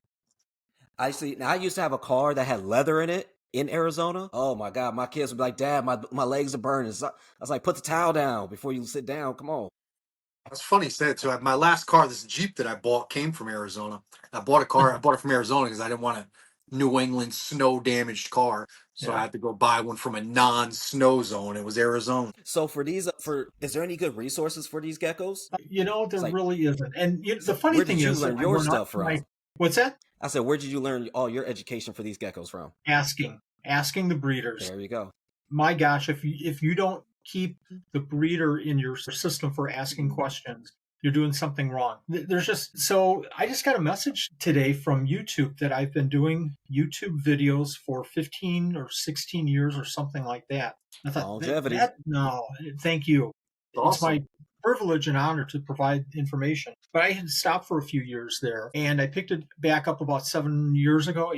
I see. Now I used to have a car that had leather in it in Arizona. Oh my god, my kids would be like, "Dad, my legs are burning." So I was like, "Put the towel down before you sit down. Come on." That's funny you said it too. My last car, this Jeep that I bought, came from Arizona. I bought a car. I bought it from Arizona because I didn't want a New England snow damaged car. So I had to go buy one from a non-snow zone. It was Arizona. So for these, is there any good resources for these geckos? There really isn't. And the funny where thing did you is, learn your stuff from? What's that? I said, where did you learn all your education for these geckos from? Asking the breeders. There you go. My gosh, if you don't keep the breeder in your system for asking questions, you're doing something wrong. I just got a message today from YouTube that I've been doing YouTube videos for 15 or 16 years or something like that. I thought, longevity. No, thank you. Awesome. It's my privilege and honor to provide information. But I had stopped for a few years there, and I picked it back up about 8 years ago,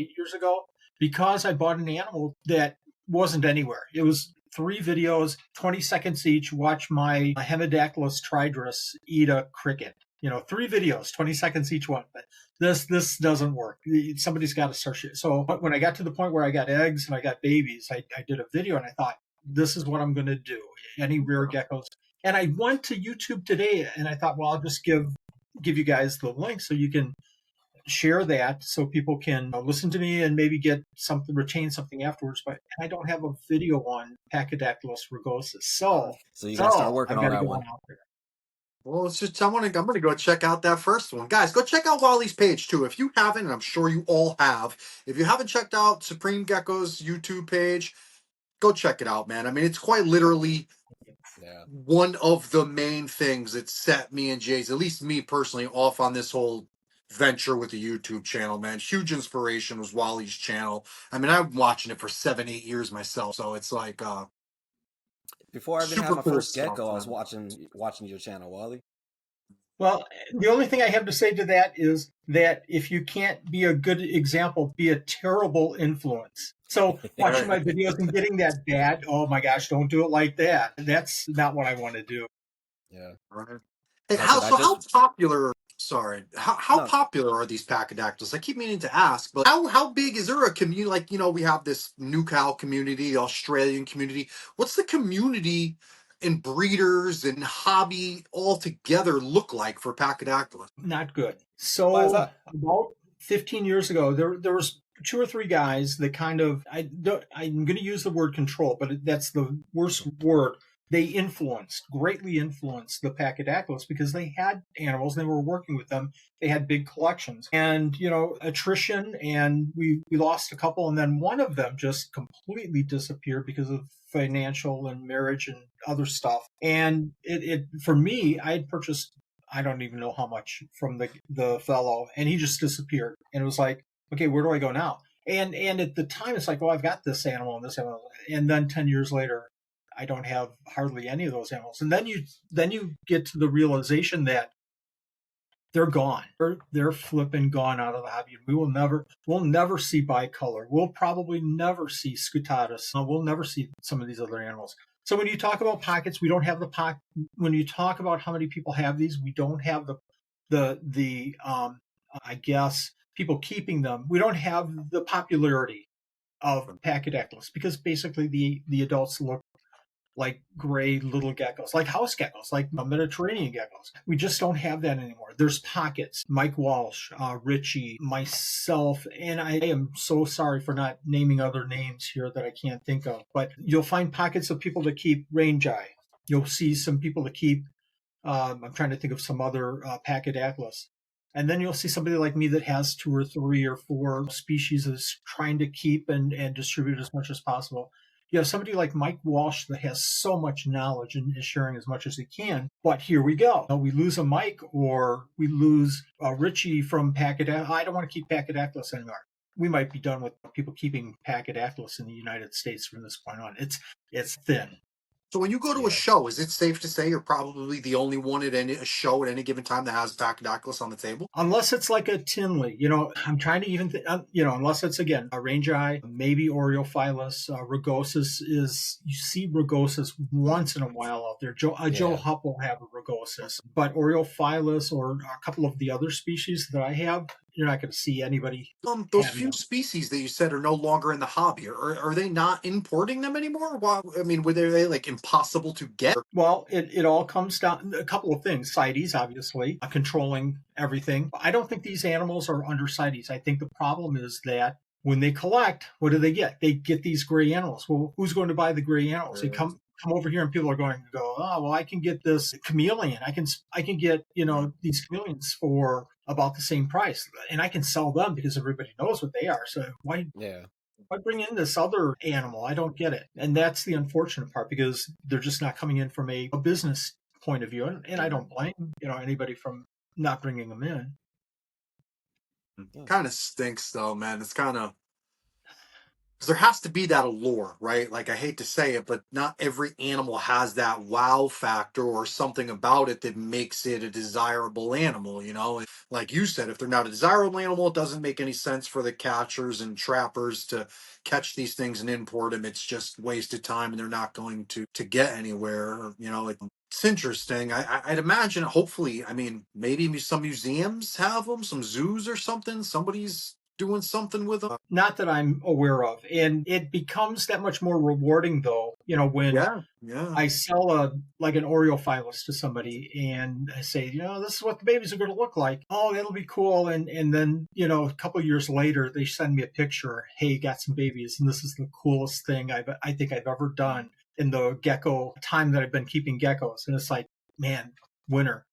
because I bought an animal that wasn't anywhere. It was 3 videos, 20 seconds each. Watch my Hemidactylus tridris eat a cricket. 3 videos, 20 seconds each one. But this doesn't work. Somebody's got to search it. So when I got to the point where I got eggs and I got babies, I did a video, and I thought, this is what I'm going to do. Any rare geckos. And I went to YouTube today, and I thought, well, I'll just give you guys the link so you can share that, so people can listen to me and maybe get something, retain something afterwards. But I don't have a video on Pachydatylus rugosus, so you gotta start working on that one. Well, I'm gonna go check out that first one, guys. Go check out Wally's page too if you haven't, and I'm sure you all have. If you haven't checked out Supreme Gecko's YouTube page, go check it out, man. I mean, it's quite literally one of the main things that set me and Jay's, at least me personally, off on this whole venture with the YouTube channel, man. Huge inspiration was Wally's channel. I mean, I've been watching it for 7-8 years myself, so it's like before I even had my first gecko, I was watching your channel, Wally. Well, the only thing I have to say to that is that if you can't be a good example, be a terrible influence. So watching my videos and getting that bad, oh my gosh, don't do it like that. That's not what I want to do. Yeah. Right. Hey, how popular? Sorry, how popular are these pachydathyls? I keep meaning to ask, but how big is there a community? Like, we have this NewCal community, the Australian community. What's the community and breeders and hobby all together look like for pachydathyls? Not good. So about 15 years ago, there was 2 or 3 guys that kind of, I'm going to use the word control, but that's the worst word. They greatly influenced the Pachydatylus because they had animals, they were working with them, they had big collections. And, attrition, and we lost a couple, and then one of them just completely disappeared because of financial and marriage and other stuff. And it for me, I had purchased, I don't even know how much from the fellow, and he just disappeared. And it was like, okay, where do I go now? And at the time, it's like, well, I've got this animal and this animal. And then 10 years later, I don't have hardly any of those animals. And then you get to the realization that they're gone. They're flipping gone out of the hobby. We'll never see bicolor. We'll probably never see scutatus. We'll never see some of these other animals. So when you talk about pockets, we don't have the pocket. When you talk about how many people have these, we don't have the I guess people keeping them. We don't have the popularity of Pachydatylus because basically the adults look like gray little geckos, like house geckos, like Mediterranean geckos. We just don't have that anymore. There's pockets. Mike Walsh, Richie, myself, and I am so sorry for not naming other names here that I can't think of, but you'll find pockets of people that keep rangi. You'll see some people that keep, I'm trying to think of some other Pachydatylus. And then you'll see somebody like me that has 2 or 3 or 4 species is trying to keep and distribute as much as possible. You have somebody like Mike Walsh that has so much knowledge and is sharing as much as he can. But here we go. We lose a Mike or we lose Richie from Pachydatylus. I don't want to keep Pachydatylus anymore. We might be done with people keeping Pachydatylus in the United States from this point on. It's thin. So when you go to a show, is it safe to say you're probably the only one at a show at any given time that has Pachydatylus on the table? Unless it's like a Tinley, I'm trying to even think, unless it's again a rangi, maybe Oreophilus, rugosus you see rugosus once in a while out there. Joe Hupp will have a rugosus, but Oreophilus or a couple of the other species that I have, you're not going to see anybody. Those few species that you said are no longer in the hobby. Are they not importing them anymore? Well, I mean, were they like impossible to get? Well, it all comes down a couple of things. CITES, obviously, controlling everything. I don't think these animals are under CITES. I think the problem is that when they collect, what do they get? They get these gray animals. Well, who's going to buy the gray animals? They come over here, and people are going to go, oh, well, I can get this chameleon. I can get, these chameleons for about the same price, and I can sell them because everybody knows what they are. So why bring in this other animal? I don't get it. And that's the unfortunate part, because they're just not coming in from a business point of view. And I don't blame, anybody from not bringing them in. Kind of stinks though, man. It's kind of, because there has to be that allure, right? Like, I hate to say it, but not every animal has that wow factor or something about it that makes it a desirable animal, Like you said, if they're not a desirable animal, it doesn't make any sense for the catchers and trappers to catch these things and import them. It's just wasted time, and they're not going to get anywhere, It's interesting. I'd imagine, hopefully, I mean, maybe some museums have them, some zoos or something. Somebody's doing something with them. Not that I'm aware of. And it becomes that much more rewarding, though, when I sell an Oreophilus to somebody and I say, this is what the babies are going to look like. Oh, that'll be cool. And then, a couple of years later, they send me a picture. Hey, got some babies, and this is the coolest thing I think I've ever done in the gecko time that I've been keeping geckos. And it's like, man, winner.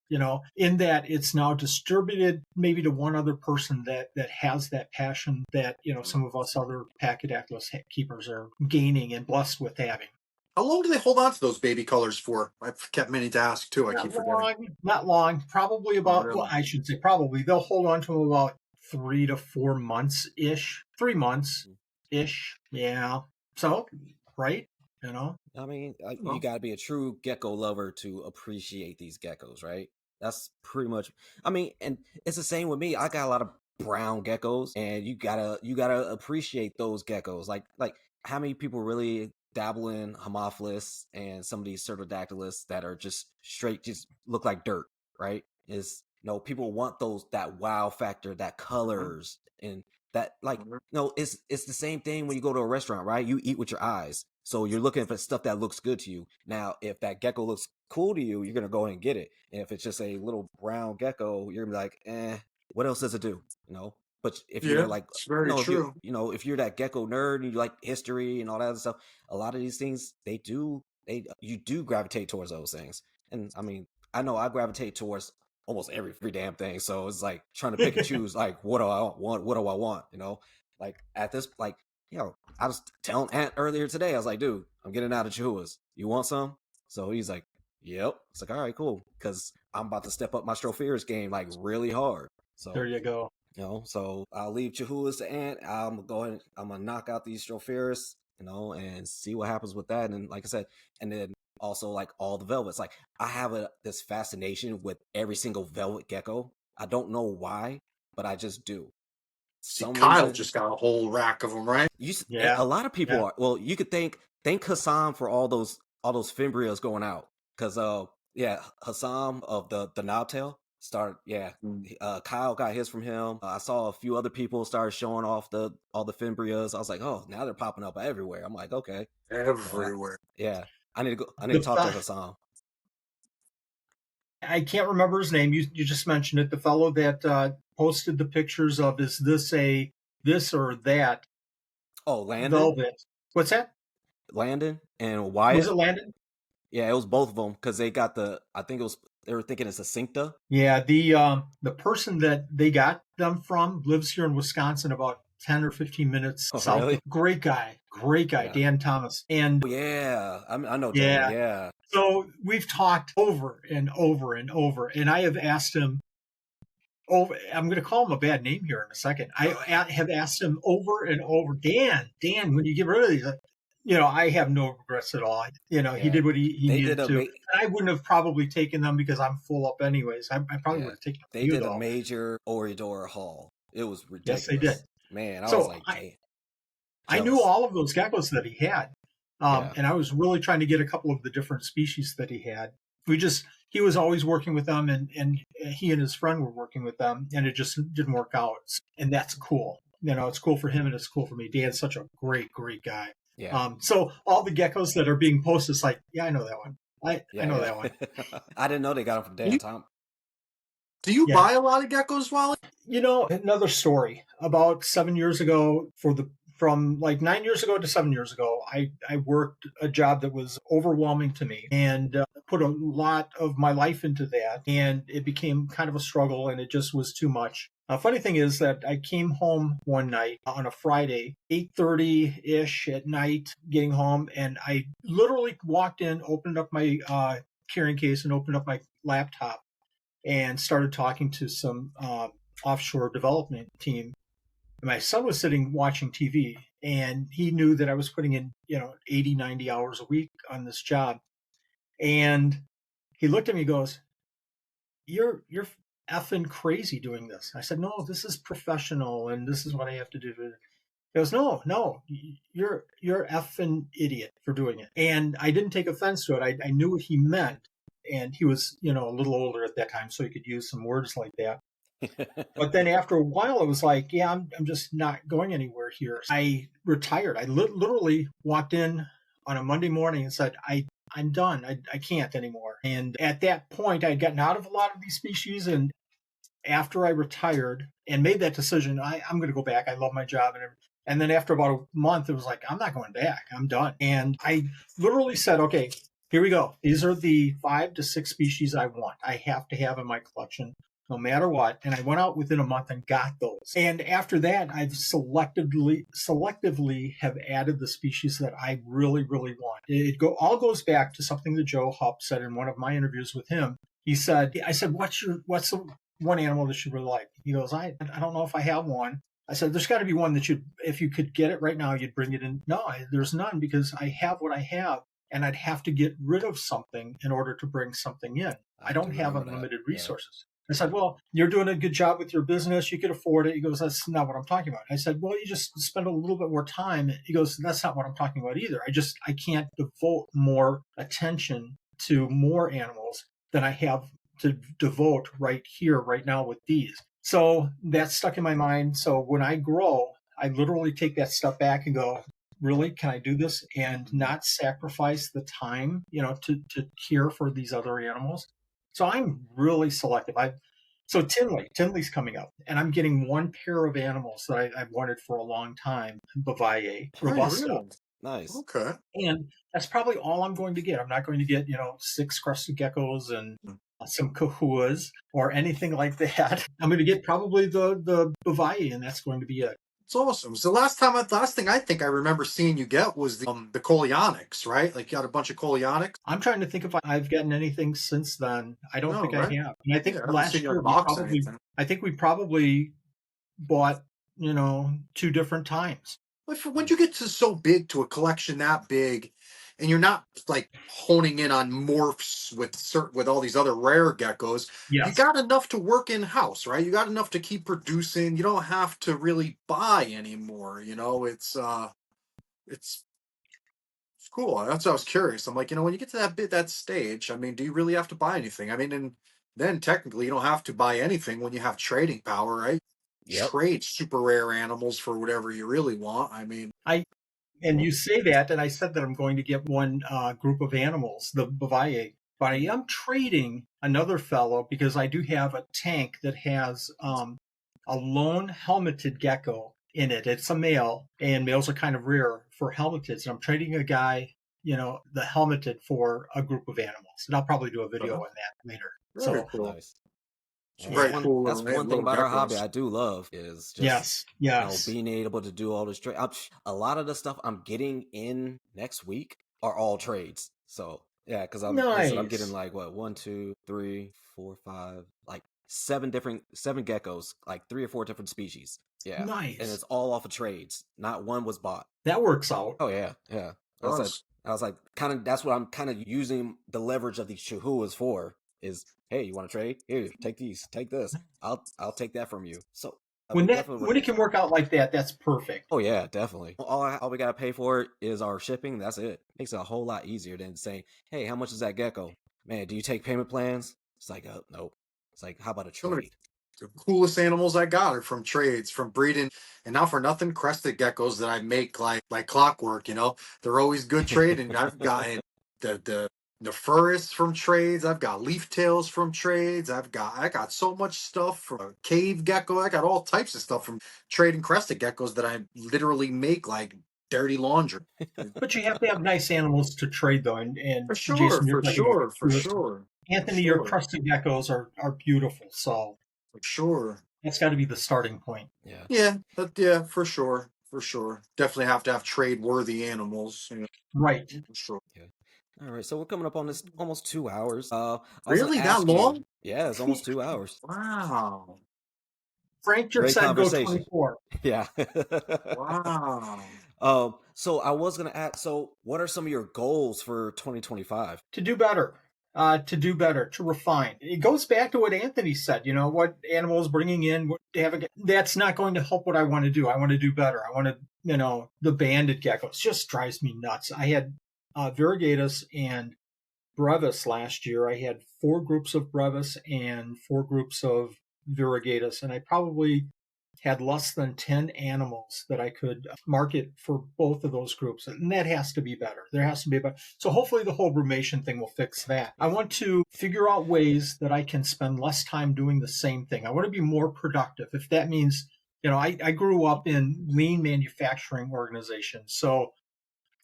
In that it's now distributed maybe to one other person that has that passion that, some of us other Pachydaculus keepers are gaining and blessed with having. How long do they hold on to those baby colors for? I've kept meaning to ask too. I keep forgetting. Not long. Probably about, well, I should say probably. They'll hold on to them about 3 to 4 months-ish. 3 months-ish. Yeah. So, right? I mean, you got to be a true gecko lover to appreciate these geckos, right? That's pretty much. I mean, and it's the same with me. I got a lot of brown geckos, and you gotta appreciate those geckos. Like how many people really dabble in Haemophilus and some of these Pterodactylus that are just straight, just look like dirt, right? People want that wow factor, that colors, and that it's the same thing when you go to a restaurant, right? You eat with your eyes. So you're looking for stuff that looks good to you. Now, if that gecko looks cool to you, you're going to go ahead and get it. And if it's just a little brown gecko, you're going to be like, what else does it do? But if you're like, it's very true. If you're that gecko nerd and you like history and all that other stuff, a lot of these things, you do gravitate towards those things. And I mean, I know I gravitate towards almost every damn thing. So it's like trying to pick and choose, like, what do I want? What do I want? Like at this, like, I was telling Ant earlier today, I was like, dude, I'm getting out of Chihuahuas. You want some? So he's like, yep. It's like, all right, cool. Because I'm about to step up my Stropheris game like really hard. So there you go. So I'll leave Chihuahuas to Ant. I'm going to knock out these Stropheris, and see what happens with that. And like I said, and then also like all the velvets. Like I have this fascination with every single velvet gecko. I don't know why, but I just do. Kyle just got a whole rack of them, right? A lot of people are. Well, you could thank Hassan for all those Fimbrias going out, because Hassan of the Knobtail started. Kyle got his from him. I saw a few other people started showing off all the Fimbrias. I was like, oh, now they're popping up everywhere. I'm like, okay, everywhere. I need to go. I need to talk to Hassan. I can't remember his name. You just mentioned it. The fellow that posted the pictures of, is this or that? Oh, Landon. Velvet. What's that? Landon and Wyatt. Was it Landon? Yeah, it was both of them, because they got they were thinking it's a Cincta. Yeah, the person that they got them from lives here in Wisconsin, about 10 or 15 minutes south. Really? Great guy, yeah. Dan Thomas. And I know Dan. Yeah. So we've talked over and over and over, and I have asked him I'm going to call him a bad name here in a second. I have asked him over and over, Dan, when you get rid of these, I have no regrets at all. He did what he needed to. I wouldn't have probably taken them because I'm full up anyways. I probably would have taken them. They did a major Oreodora haul. It was ridiculous. Yes, they did. Man, I was like, damn. I knew all of those geckos that he had. And I was really trying to get a couple of the different species that he had. He was always working with them, and he and his friend were working with them, and it just didn't work out. And that's cool. It's cool for him and it's cool for me. Dan's such a great, great guy. Yeah. So all the geckos that are being posted, it's like, I know that one. I know that one. I didn't know they got them from Dan Tom. Do you buy a lot of geckos, Wally? Another story. About 7 years ago, from like 9 years ago to 7 years ago, I worked a job that was overwhelming to me and put a lot of my life into that. And it became kind of a struggle and it just was too much. Funny thing is that I came home one night on a Friday, 8:30-ish at night, getting home, and I literally walked in, opened up my carrying case and opened up my laptop and started talking to some offshore development team. My son was sitting watching TV, and he knew that I was putting in 80, 90 hours a week on this job. And he looked at me and goes, you're effing crazy doing this. I said, no, this is professional and this is what I have to do. He goes, no, you're effing idiot for doing it. And I didn't take offense to it. I knew what he meant. And he was, a little older at that time, so he could use some words like that. But then after a while, it was like, yeah, I'm just not going anywhere here. I retired. I literally walked in on a Monday morning and said, I'm done. I can't anymore. And at that point, I'd gotten out of a lot of these species. And after I retired and made that decision, I'm going to go back. I love my job. And then after about a month, it was like, I'm not going back. I'm done. And I literally said, okay, here we go. These are the 5 to 6 species I want. I have to have in my collection no matter what. And I went out within a month and got those. And after that, I've selectively have added the species that I really, really want. It all goes back to something that Joe Hupp said in one of my interviews with him. I said, what's the one animal that you really like? He goes, I don't know if I have one. I said, there's got to be one that if you could get it right now, you'd bring it in. No, there's none, because I have what I have, and I'd have to get rid of something in order to bring something in. I don't have unlimited resources. I said, well, you're doing a good job with your business. You could afford it. He goes, that's not what I'm talking about. I said, well, you just spend a little bit more time. He goes, that's not what I'm talking about either. I can't devote more attention to more animals than I have to devote right here, right now with these. So that stuck in my mind. So when I grow, I literally take that step back and go, really, can I do this and not sacrifice the time, to care for these other animals? So I'm really selective. So Tinley's coming up, and I'm getting one pair of animals that I've wanted for a long time, Bavaye, Robusta. Really? Nice. Okay. And that's probably all I'm going to get. I'm not going to get, 6 crested geckos and some kahuas or anything like that. I'm going to get probably the Bavaye, and that's going to be it. It's awesome. So last thing I think I remember seeing you get was the Coleonyx, right? Like you got a bunch of Coleonyx. I'm trying to think if I've gotten anything since then. I don't think I have. And I think last year we probably bought, 2 different times. But when you get so big to a collection that big, and you're not like honing in on morphs with all these other rare geckos, you got enough to work in house, right? You got enough to keep producing. You don't have to really buy anymore. It's cool. That's what I was curious. I'm like, when you get to that stage, I mean, do you really have to buy anything? I mean, and then technically you don't have to buy anything when you have trading power, right? Yep. Trade super rare animals for whatever you really want. I mean, and you say that, and I said that I'm going to get one group of animals, the Bavaye, but I am trading another fellow because I do have a tank that has a lone helmeted gecko in it. It's a male, and males are kind of rare for helmeteds. And I'm trading a guy, the helmeted for a group of animals. And I'll probably do a video on that later. Very cool. Nice. That's one thing about our hobby I do love is just being able to do all this trade. A lot of the stuff I'm getting in next week are all trades. So yeah, because I'm getting like 1, 2, 3, 4, 5, like 7 geckos, like 3 or 4 different species. Yeah, nice. And it's all off of trades. Not one was bought. That works out. Oh yeah. I was like, kind of. That's what I'm kind of using the leverage of these chihuahuas for. Is, hey, you want to trade? Here, take these, take this. I'll take that from you. So when it can work out like that, that's perfect. Oh yeah, definitely. All we gotta pay for is our shipping. That's it. Makes it a whole lot easier than saying, hey, how much is that gecko? Man, do you take payment plans? It's like, nope. It's like, how about a trade? The coolest animals I got are from trades, from breeding, and not for nothing, crested geckos that I make like clockwork. They're always good trading. I've gotten the Nephurus from trades. I've got leaf tails from trades. I got so much stuff from a cave gecko. I got all types of stuff from trading crested geckos that I literally make like dirty laundry. But you have to have nice animals to trade, though. And For sure, Jason, you're for talking about sure, for sure. Anthony, for your sure. crested geckos are beautiful. So For sure. that's got to be the starting point. Yeah, yeah, for sure. For sure. Definitely have to have trade worthy animals. You know, Right. for sure. Okay. All right, so we're coming up on this almost 2 hours. I was Really? gonna That ask you. long? Yeah, it's almost 2 hours. Wow. Frank just Great said go conversation. 24. Yeah. Wow. So I was gonna ask. So, what are some of your goals for 2025? To do better. To refine. It goes back to what Anthony said. You know, what animals bringing in, that's not going to help what I want to do. I want to do better. I want to, the banded geckos just drives me nuts. I had variegatus and brevis last year. I had 4 groups of brevis and 4 groups of variegatus, and I probably had less than 10 animals that I could market for both of those groups. And that has to be better. There has to be better. So hopefully the whole brumation thing will fix that. I want to figure out ways that I can spend less time doing the same thing. I want to be more productive. If that means, I grew up in lean manufacturing organizations. So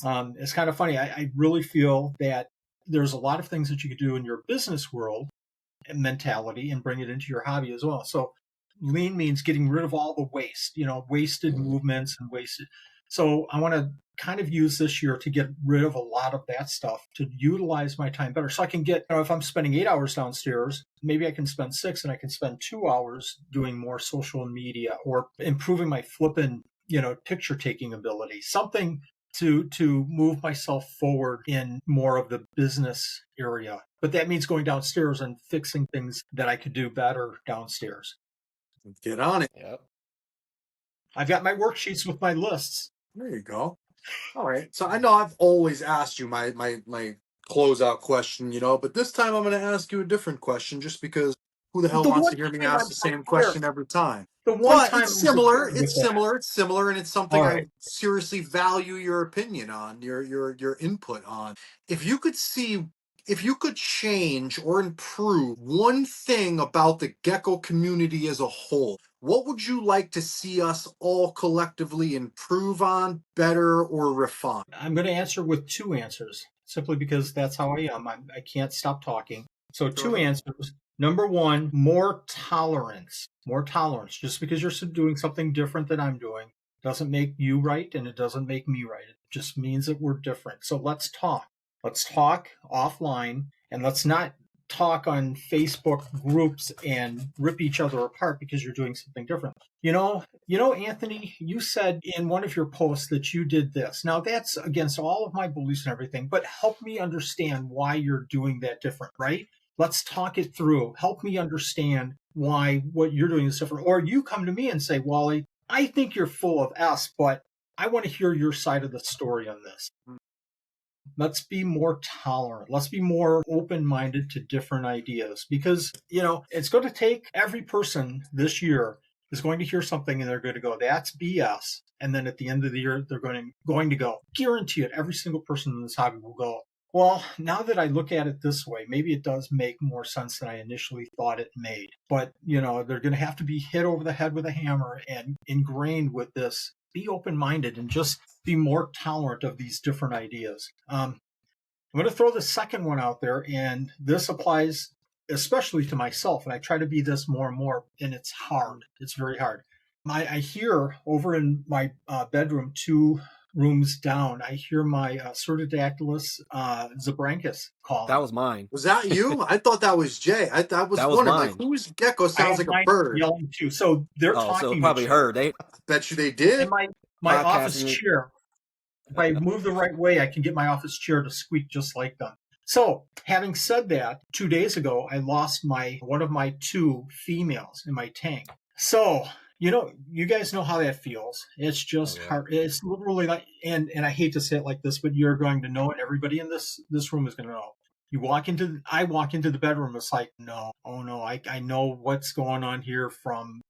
it's kind of funny. I really feel that there's a lot of things that you could do in your business world and mentality and bring it into your hobby as well. So lean means getting rid of all the waste, wasted movements and wasted. So I want to kind of use this year to get rid of a lot of that stuff to utilize my time better. So I can get, if I'm spending 8 hours downstairs, maybe I can spend 6 and I can spend 2 hours doing more social media or improving my flipping, picture taking ability, something to move myself forward in more of the business area. But that means going downstairs and fixing things that I could do better downstairs. Get on it. Yep. I've got my worksheets with my lists. There you go. All right. So I know I've always asked you my closeout question, but this time I'm going to ask you a different question just because who the hell wants to hear me ask the same question every time? But it's similar. It's similar, and it's something I seriously value your opinion on, your input on. If you could change or improve one thing about the gecko community as a whole, what would you like to see us all collectively improve on, better, or refine? I'm going to answer with 2 answers, simply because that's how I am. I can't stop talking. So 2 answers. Number 1, more tolerance. More tolerance. Just because you're doing something different than I'm doing doesn't make you right, and it doesn't make me right. It just means that we're different. So let's talk. Let's talk offline, and let's not talk on Facebook groups and rip each other apart because you're doing something different. Anthony, you said in one of your posts that you did this. Now that's against all of my beliefs and everything, but help me understand why you're doing that different, right? Let's talk it through. Help me understand why what you're doing is different. Or you come to me and say, Wally, I think you're full of S, but I want to hear your side of the story on this. Let's be more tolerant. Let's be more open-minded to different ideas because, it's going to take every person this year is going to hear something and they're going to go, that's BS. And then at the end of the year, they're going to go, guarantee it, every single person in this hobby will go, well, now that I look at it this way, maybe it does make more sense than I initially thought it made. But, they're going to have to be hit over the head with a hammer and ingrained with this. Be open-minded and just be more tolerant of these different ideas. I'm going to throw the second one out there, and this applies especially to myself. And I try to be this more and more, and it's hard. It's very hard. I hear over in my bedroom 2 rooms down, I hear my Cerdidactylus zebrancus calling. That was mine. Was that you? I thought that was Jay. That was wondering, mine. Like, whose gecko sounds like a bird? Yelling too. So they're talking. So probably heard. I bet you they did. And my office chair. If I move the right way, I can get my office chair to squeak just like them. So, having said that, 2 days ago, I lost one of my 2 females in my tank. So, you guys know how that feels. It's just hard. It's literally like, and I hate to say it like this, but you're going to know it. Everybody in this room is going to know. I walk into the bedroom. It's like, I know what's going on here from,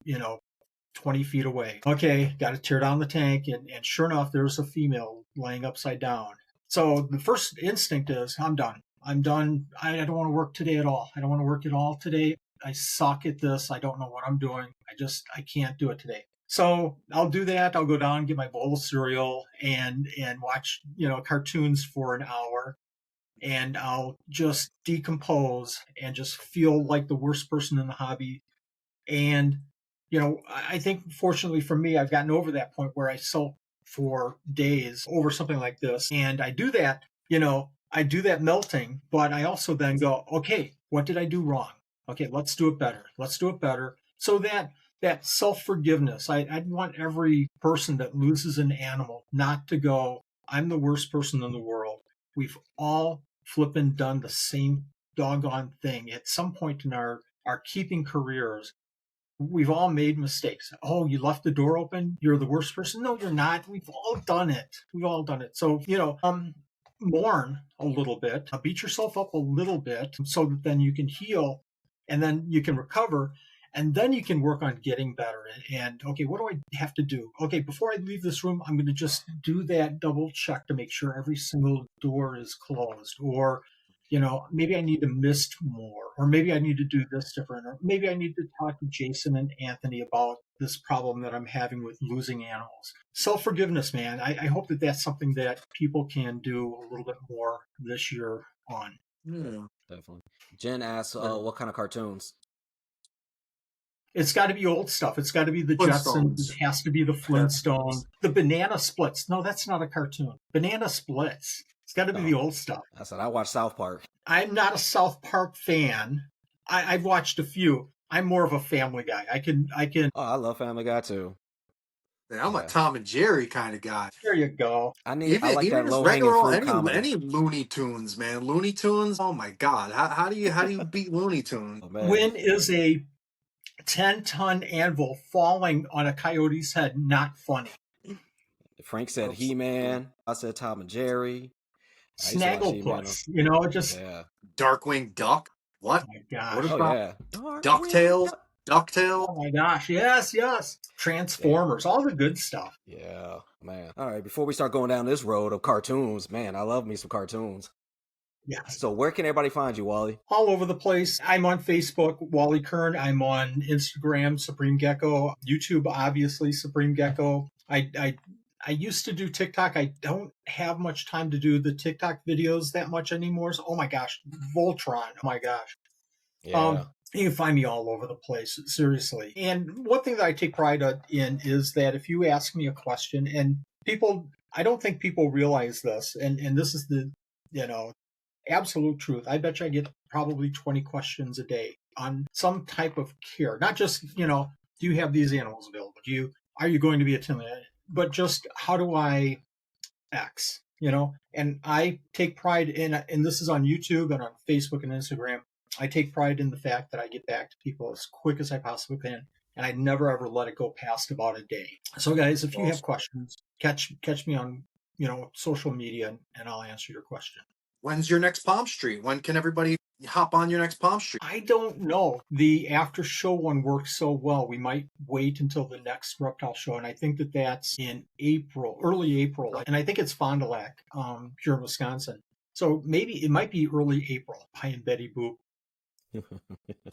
20 feet away. Okay, got to tear down the tank. And sure enough, there's a female laying upside down. So the first instinct is, I'm done. I'm done. I don't want to work today at all. I don't want to work at all today. I suck at this. I don't know what I'm doing. I can't do it today. So I'll do that. I'll go down and get my bowl of cereal and watch, cartoons for an hour. And I'll just decompose and just feel like the worst person in the hobby. And, I think fortunately for me, I've gotten over that point where I sulk for days over something like this. And I do that, I do that melting, but I also then go, okay, what did I do wrong? Okay, let's do it better. Let's do it better. So that self-forgiveness, I want every person that loses an animal not to go, I'm the worst person in the world. We've all flippin' done the same doggone thing at some point in our keeping careers. We've all made mistakes. Oh, you left the door open? You're the worst person? No, you're not. We've all done it. We've all done it. So, mourn a little bit, beat yourself up a little bit so that then you can heal and then you can recover and then you can work on getting better. And okay, what do I have to do? Okay, before I leave this room, I'm going to just do that double check to make sure every single door is closed. Or, maybe I need to mist more, or maybe I need to do this different, or maybe I need to talk to Jason and Anthony about this problem that I'm having with losing animals. Self-forgiveness, man. I hope that that's something that people can do a little bit more this year on. Yeah. Definitely. Jen asks, what kind of cartoons? It's got to be old stuff. It's got to be the Jetsons. It has to be the Flintstones. The Banana Splits. No, that's not a cartoon. Banana Splits. It's got to be the old stuff. I said I watched South Park. I'm not a South Park fan. I've watched a few. I'm more of a Family Guy. I can. Oh, I love Family Guy too. Yeah, I'm a Tom and Jerry kind of guy. There you go. I like that low hanging fruit comedy. Any Looney Tunes, man. Looney Tunes. Oh my God. How do you beat Looney Tunes? Oh, when is a 10-ton anvil falling on a coyote's head not funny? Frank said He-Man. I said Tom and Jerry. Snagglepuss. Darkwing Duck. What? Oh my gosh. What about DuckTales? DuckTales. Oh my gosh. Yes. Transformers. All the good stuff. Yeah, man. All right. Before we start going down this road of cartoons, man, I love me some cartoons. Yes. So where can everybody find you, Wally? All over the place. I'm on Facebook, Wally Kern. I'm on Instagram, Supreme Gecko. YouTube, obviously, Supreme Gecko. I used to do TikTok. I don't have much time to do the TikTok videos that much anymore. So, oh my gosh, Voltron. Oh my gosh. Yeah. You can find me all over the place, seriously. And one thing that I take pride in is that if you ask me a question, and I don't think people realize this, and this is the, absolute truth. I bet you I get probably 20 questions a day on some type of care. Not just, do you have these animals available? Are you going to be attending? But just how do I X, and I take pride in, and this is on YouTube and on Facebook and Instagram. I take pride in the fact that I get back to people as quick as I possibly can. And I never, ever let it go past about a day. So guys, if you have questions, catch me on, social media and I'll answer your question. When's your next Palm Street? When can everybody hop on your next Palm Street? I don't know. The after show one works so well. We might wait until the next reptile show. And I think that that's in April, early April. And I think it's Fond du Lac, here in Wisconsin. So maybe it might be early April. Hi and Betty Boop.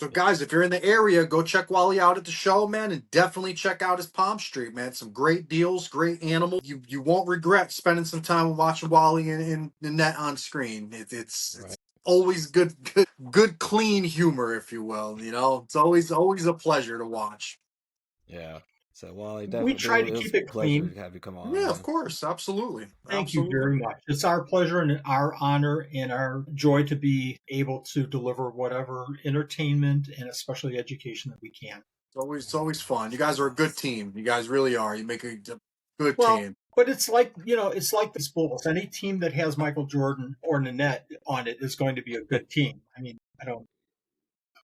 So guys, if you're in the area, go check Wally out at the show, man, and definitely check out his Palm Street, man. Some great deals, great animals. You won't regret spending some time watching Wally in the net on screen. It's always good, clean humor, if you will. It's always a pleasure to watch. Yeah. So Wally, definitely we try to keep it clean. To have you come on. Yeah, of course, absolutely. Thank you very much. It's our pleasure and our honor and our joy to be able to deliver whatever entertainment and especially education that we can. It's always fun. You guys are a good team. You guys really are. You make a good team. But it's like the Bulls. Any team that has Michael Jordan or Nanette on it is going to be a good team. I mean, I don't.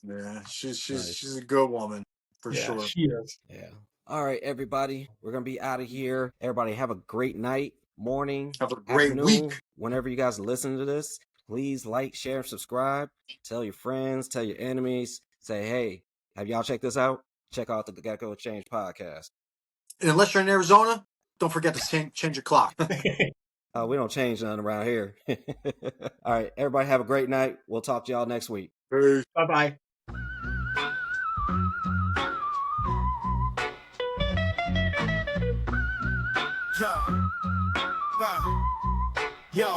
Yeah, she's a good woman for sure. She is. Yeah. All right, everybody. We're going to be out of here. Everybody have a great night, morning, have a great afternoon, week. Whenever you guys listen to this, please like, share, and subscribe. Tell your friends, tell your enemies. Say, hey, have y'all checked this out? Check out the Gecko Exchange podcast. And unless you're in Arizona, don't forget to change your clock. We don't change nothing around here. All right, everybody have a great night. We'll talk to y'all next week. Peace. Bye-bye. Yo,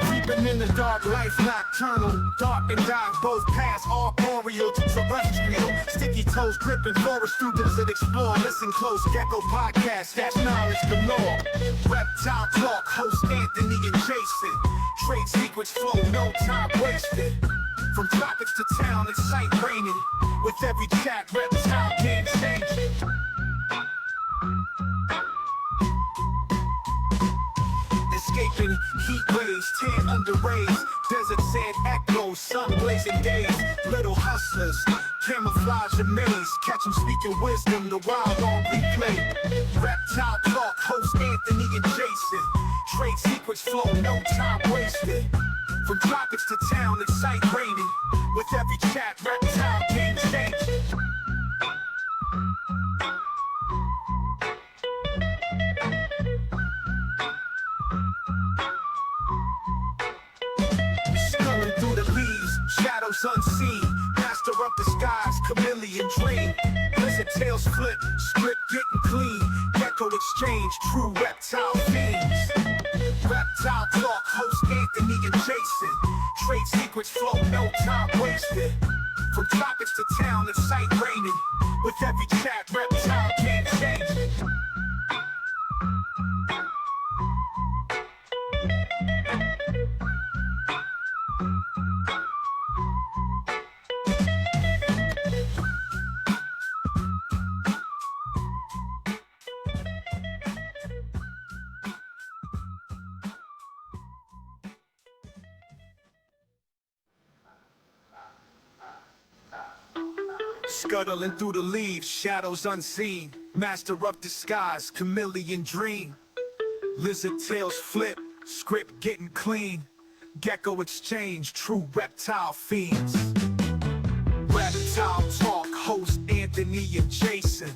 creeping in the dark, life nocturnal, dark and dark, both paths arboreal to terrestrial. Sticky toes gripping forest students that explore. Listen close, Gecko podcast, that's knowledge galore. Reptile talk, host Anthony and Jason. Trade secrets flow, no time wasted. From tropics to town, it's sight raining. With every chat, reptile game changing. Escaping heat waves, tan under rays, desert sand echoes, sun blazing days. Little hustlers, camouflage a maze, catch them speaking wisdom, the wild on replay. Reptile talk, host Anthony and Jason. Trade secrets flow, no time wasted. From tropics to town, it's sight raining. With every chat, reptile game changing. Sculling through the leaves, shadows unseen. Master of the skies, chameleon dream. Listen, tails flip, script getting clean. Gecko exchange, true reptile fiends. Reptile talk, host Anthony and Jason. Trade secrets flow, no time wasted. From tropics to town, it's sight raining. With every chat, reptile game changing. Scuttling through the leaves, shadows unseen. Master of disguise, chameleon dream. Lizard tails flip, script getting clean. Gecko exchange, true reptile fiends. Reptile talk, host Anthony and Jason.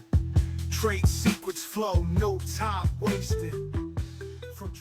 Trade secrets flow, no time wasted. From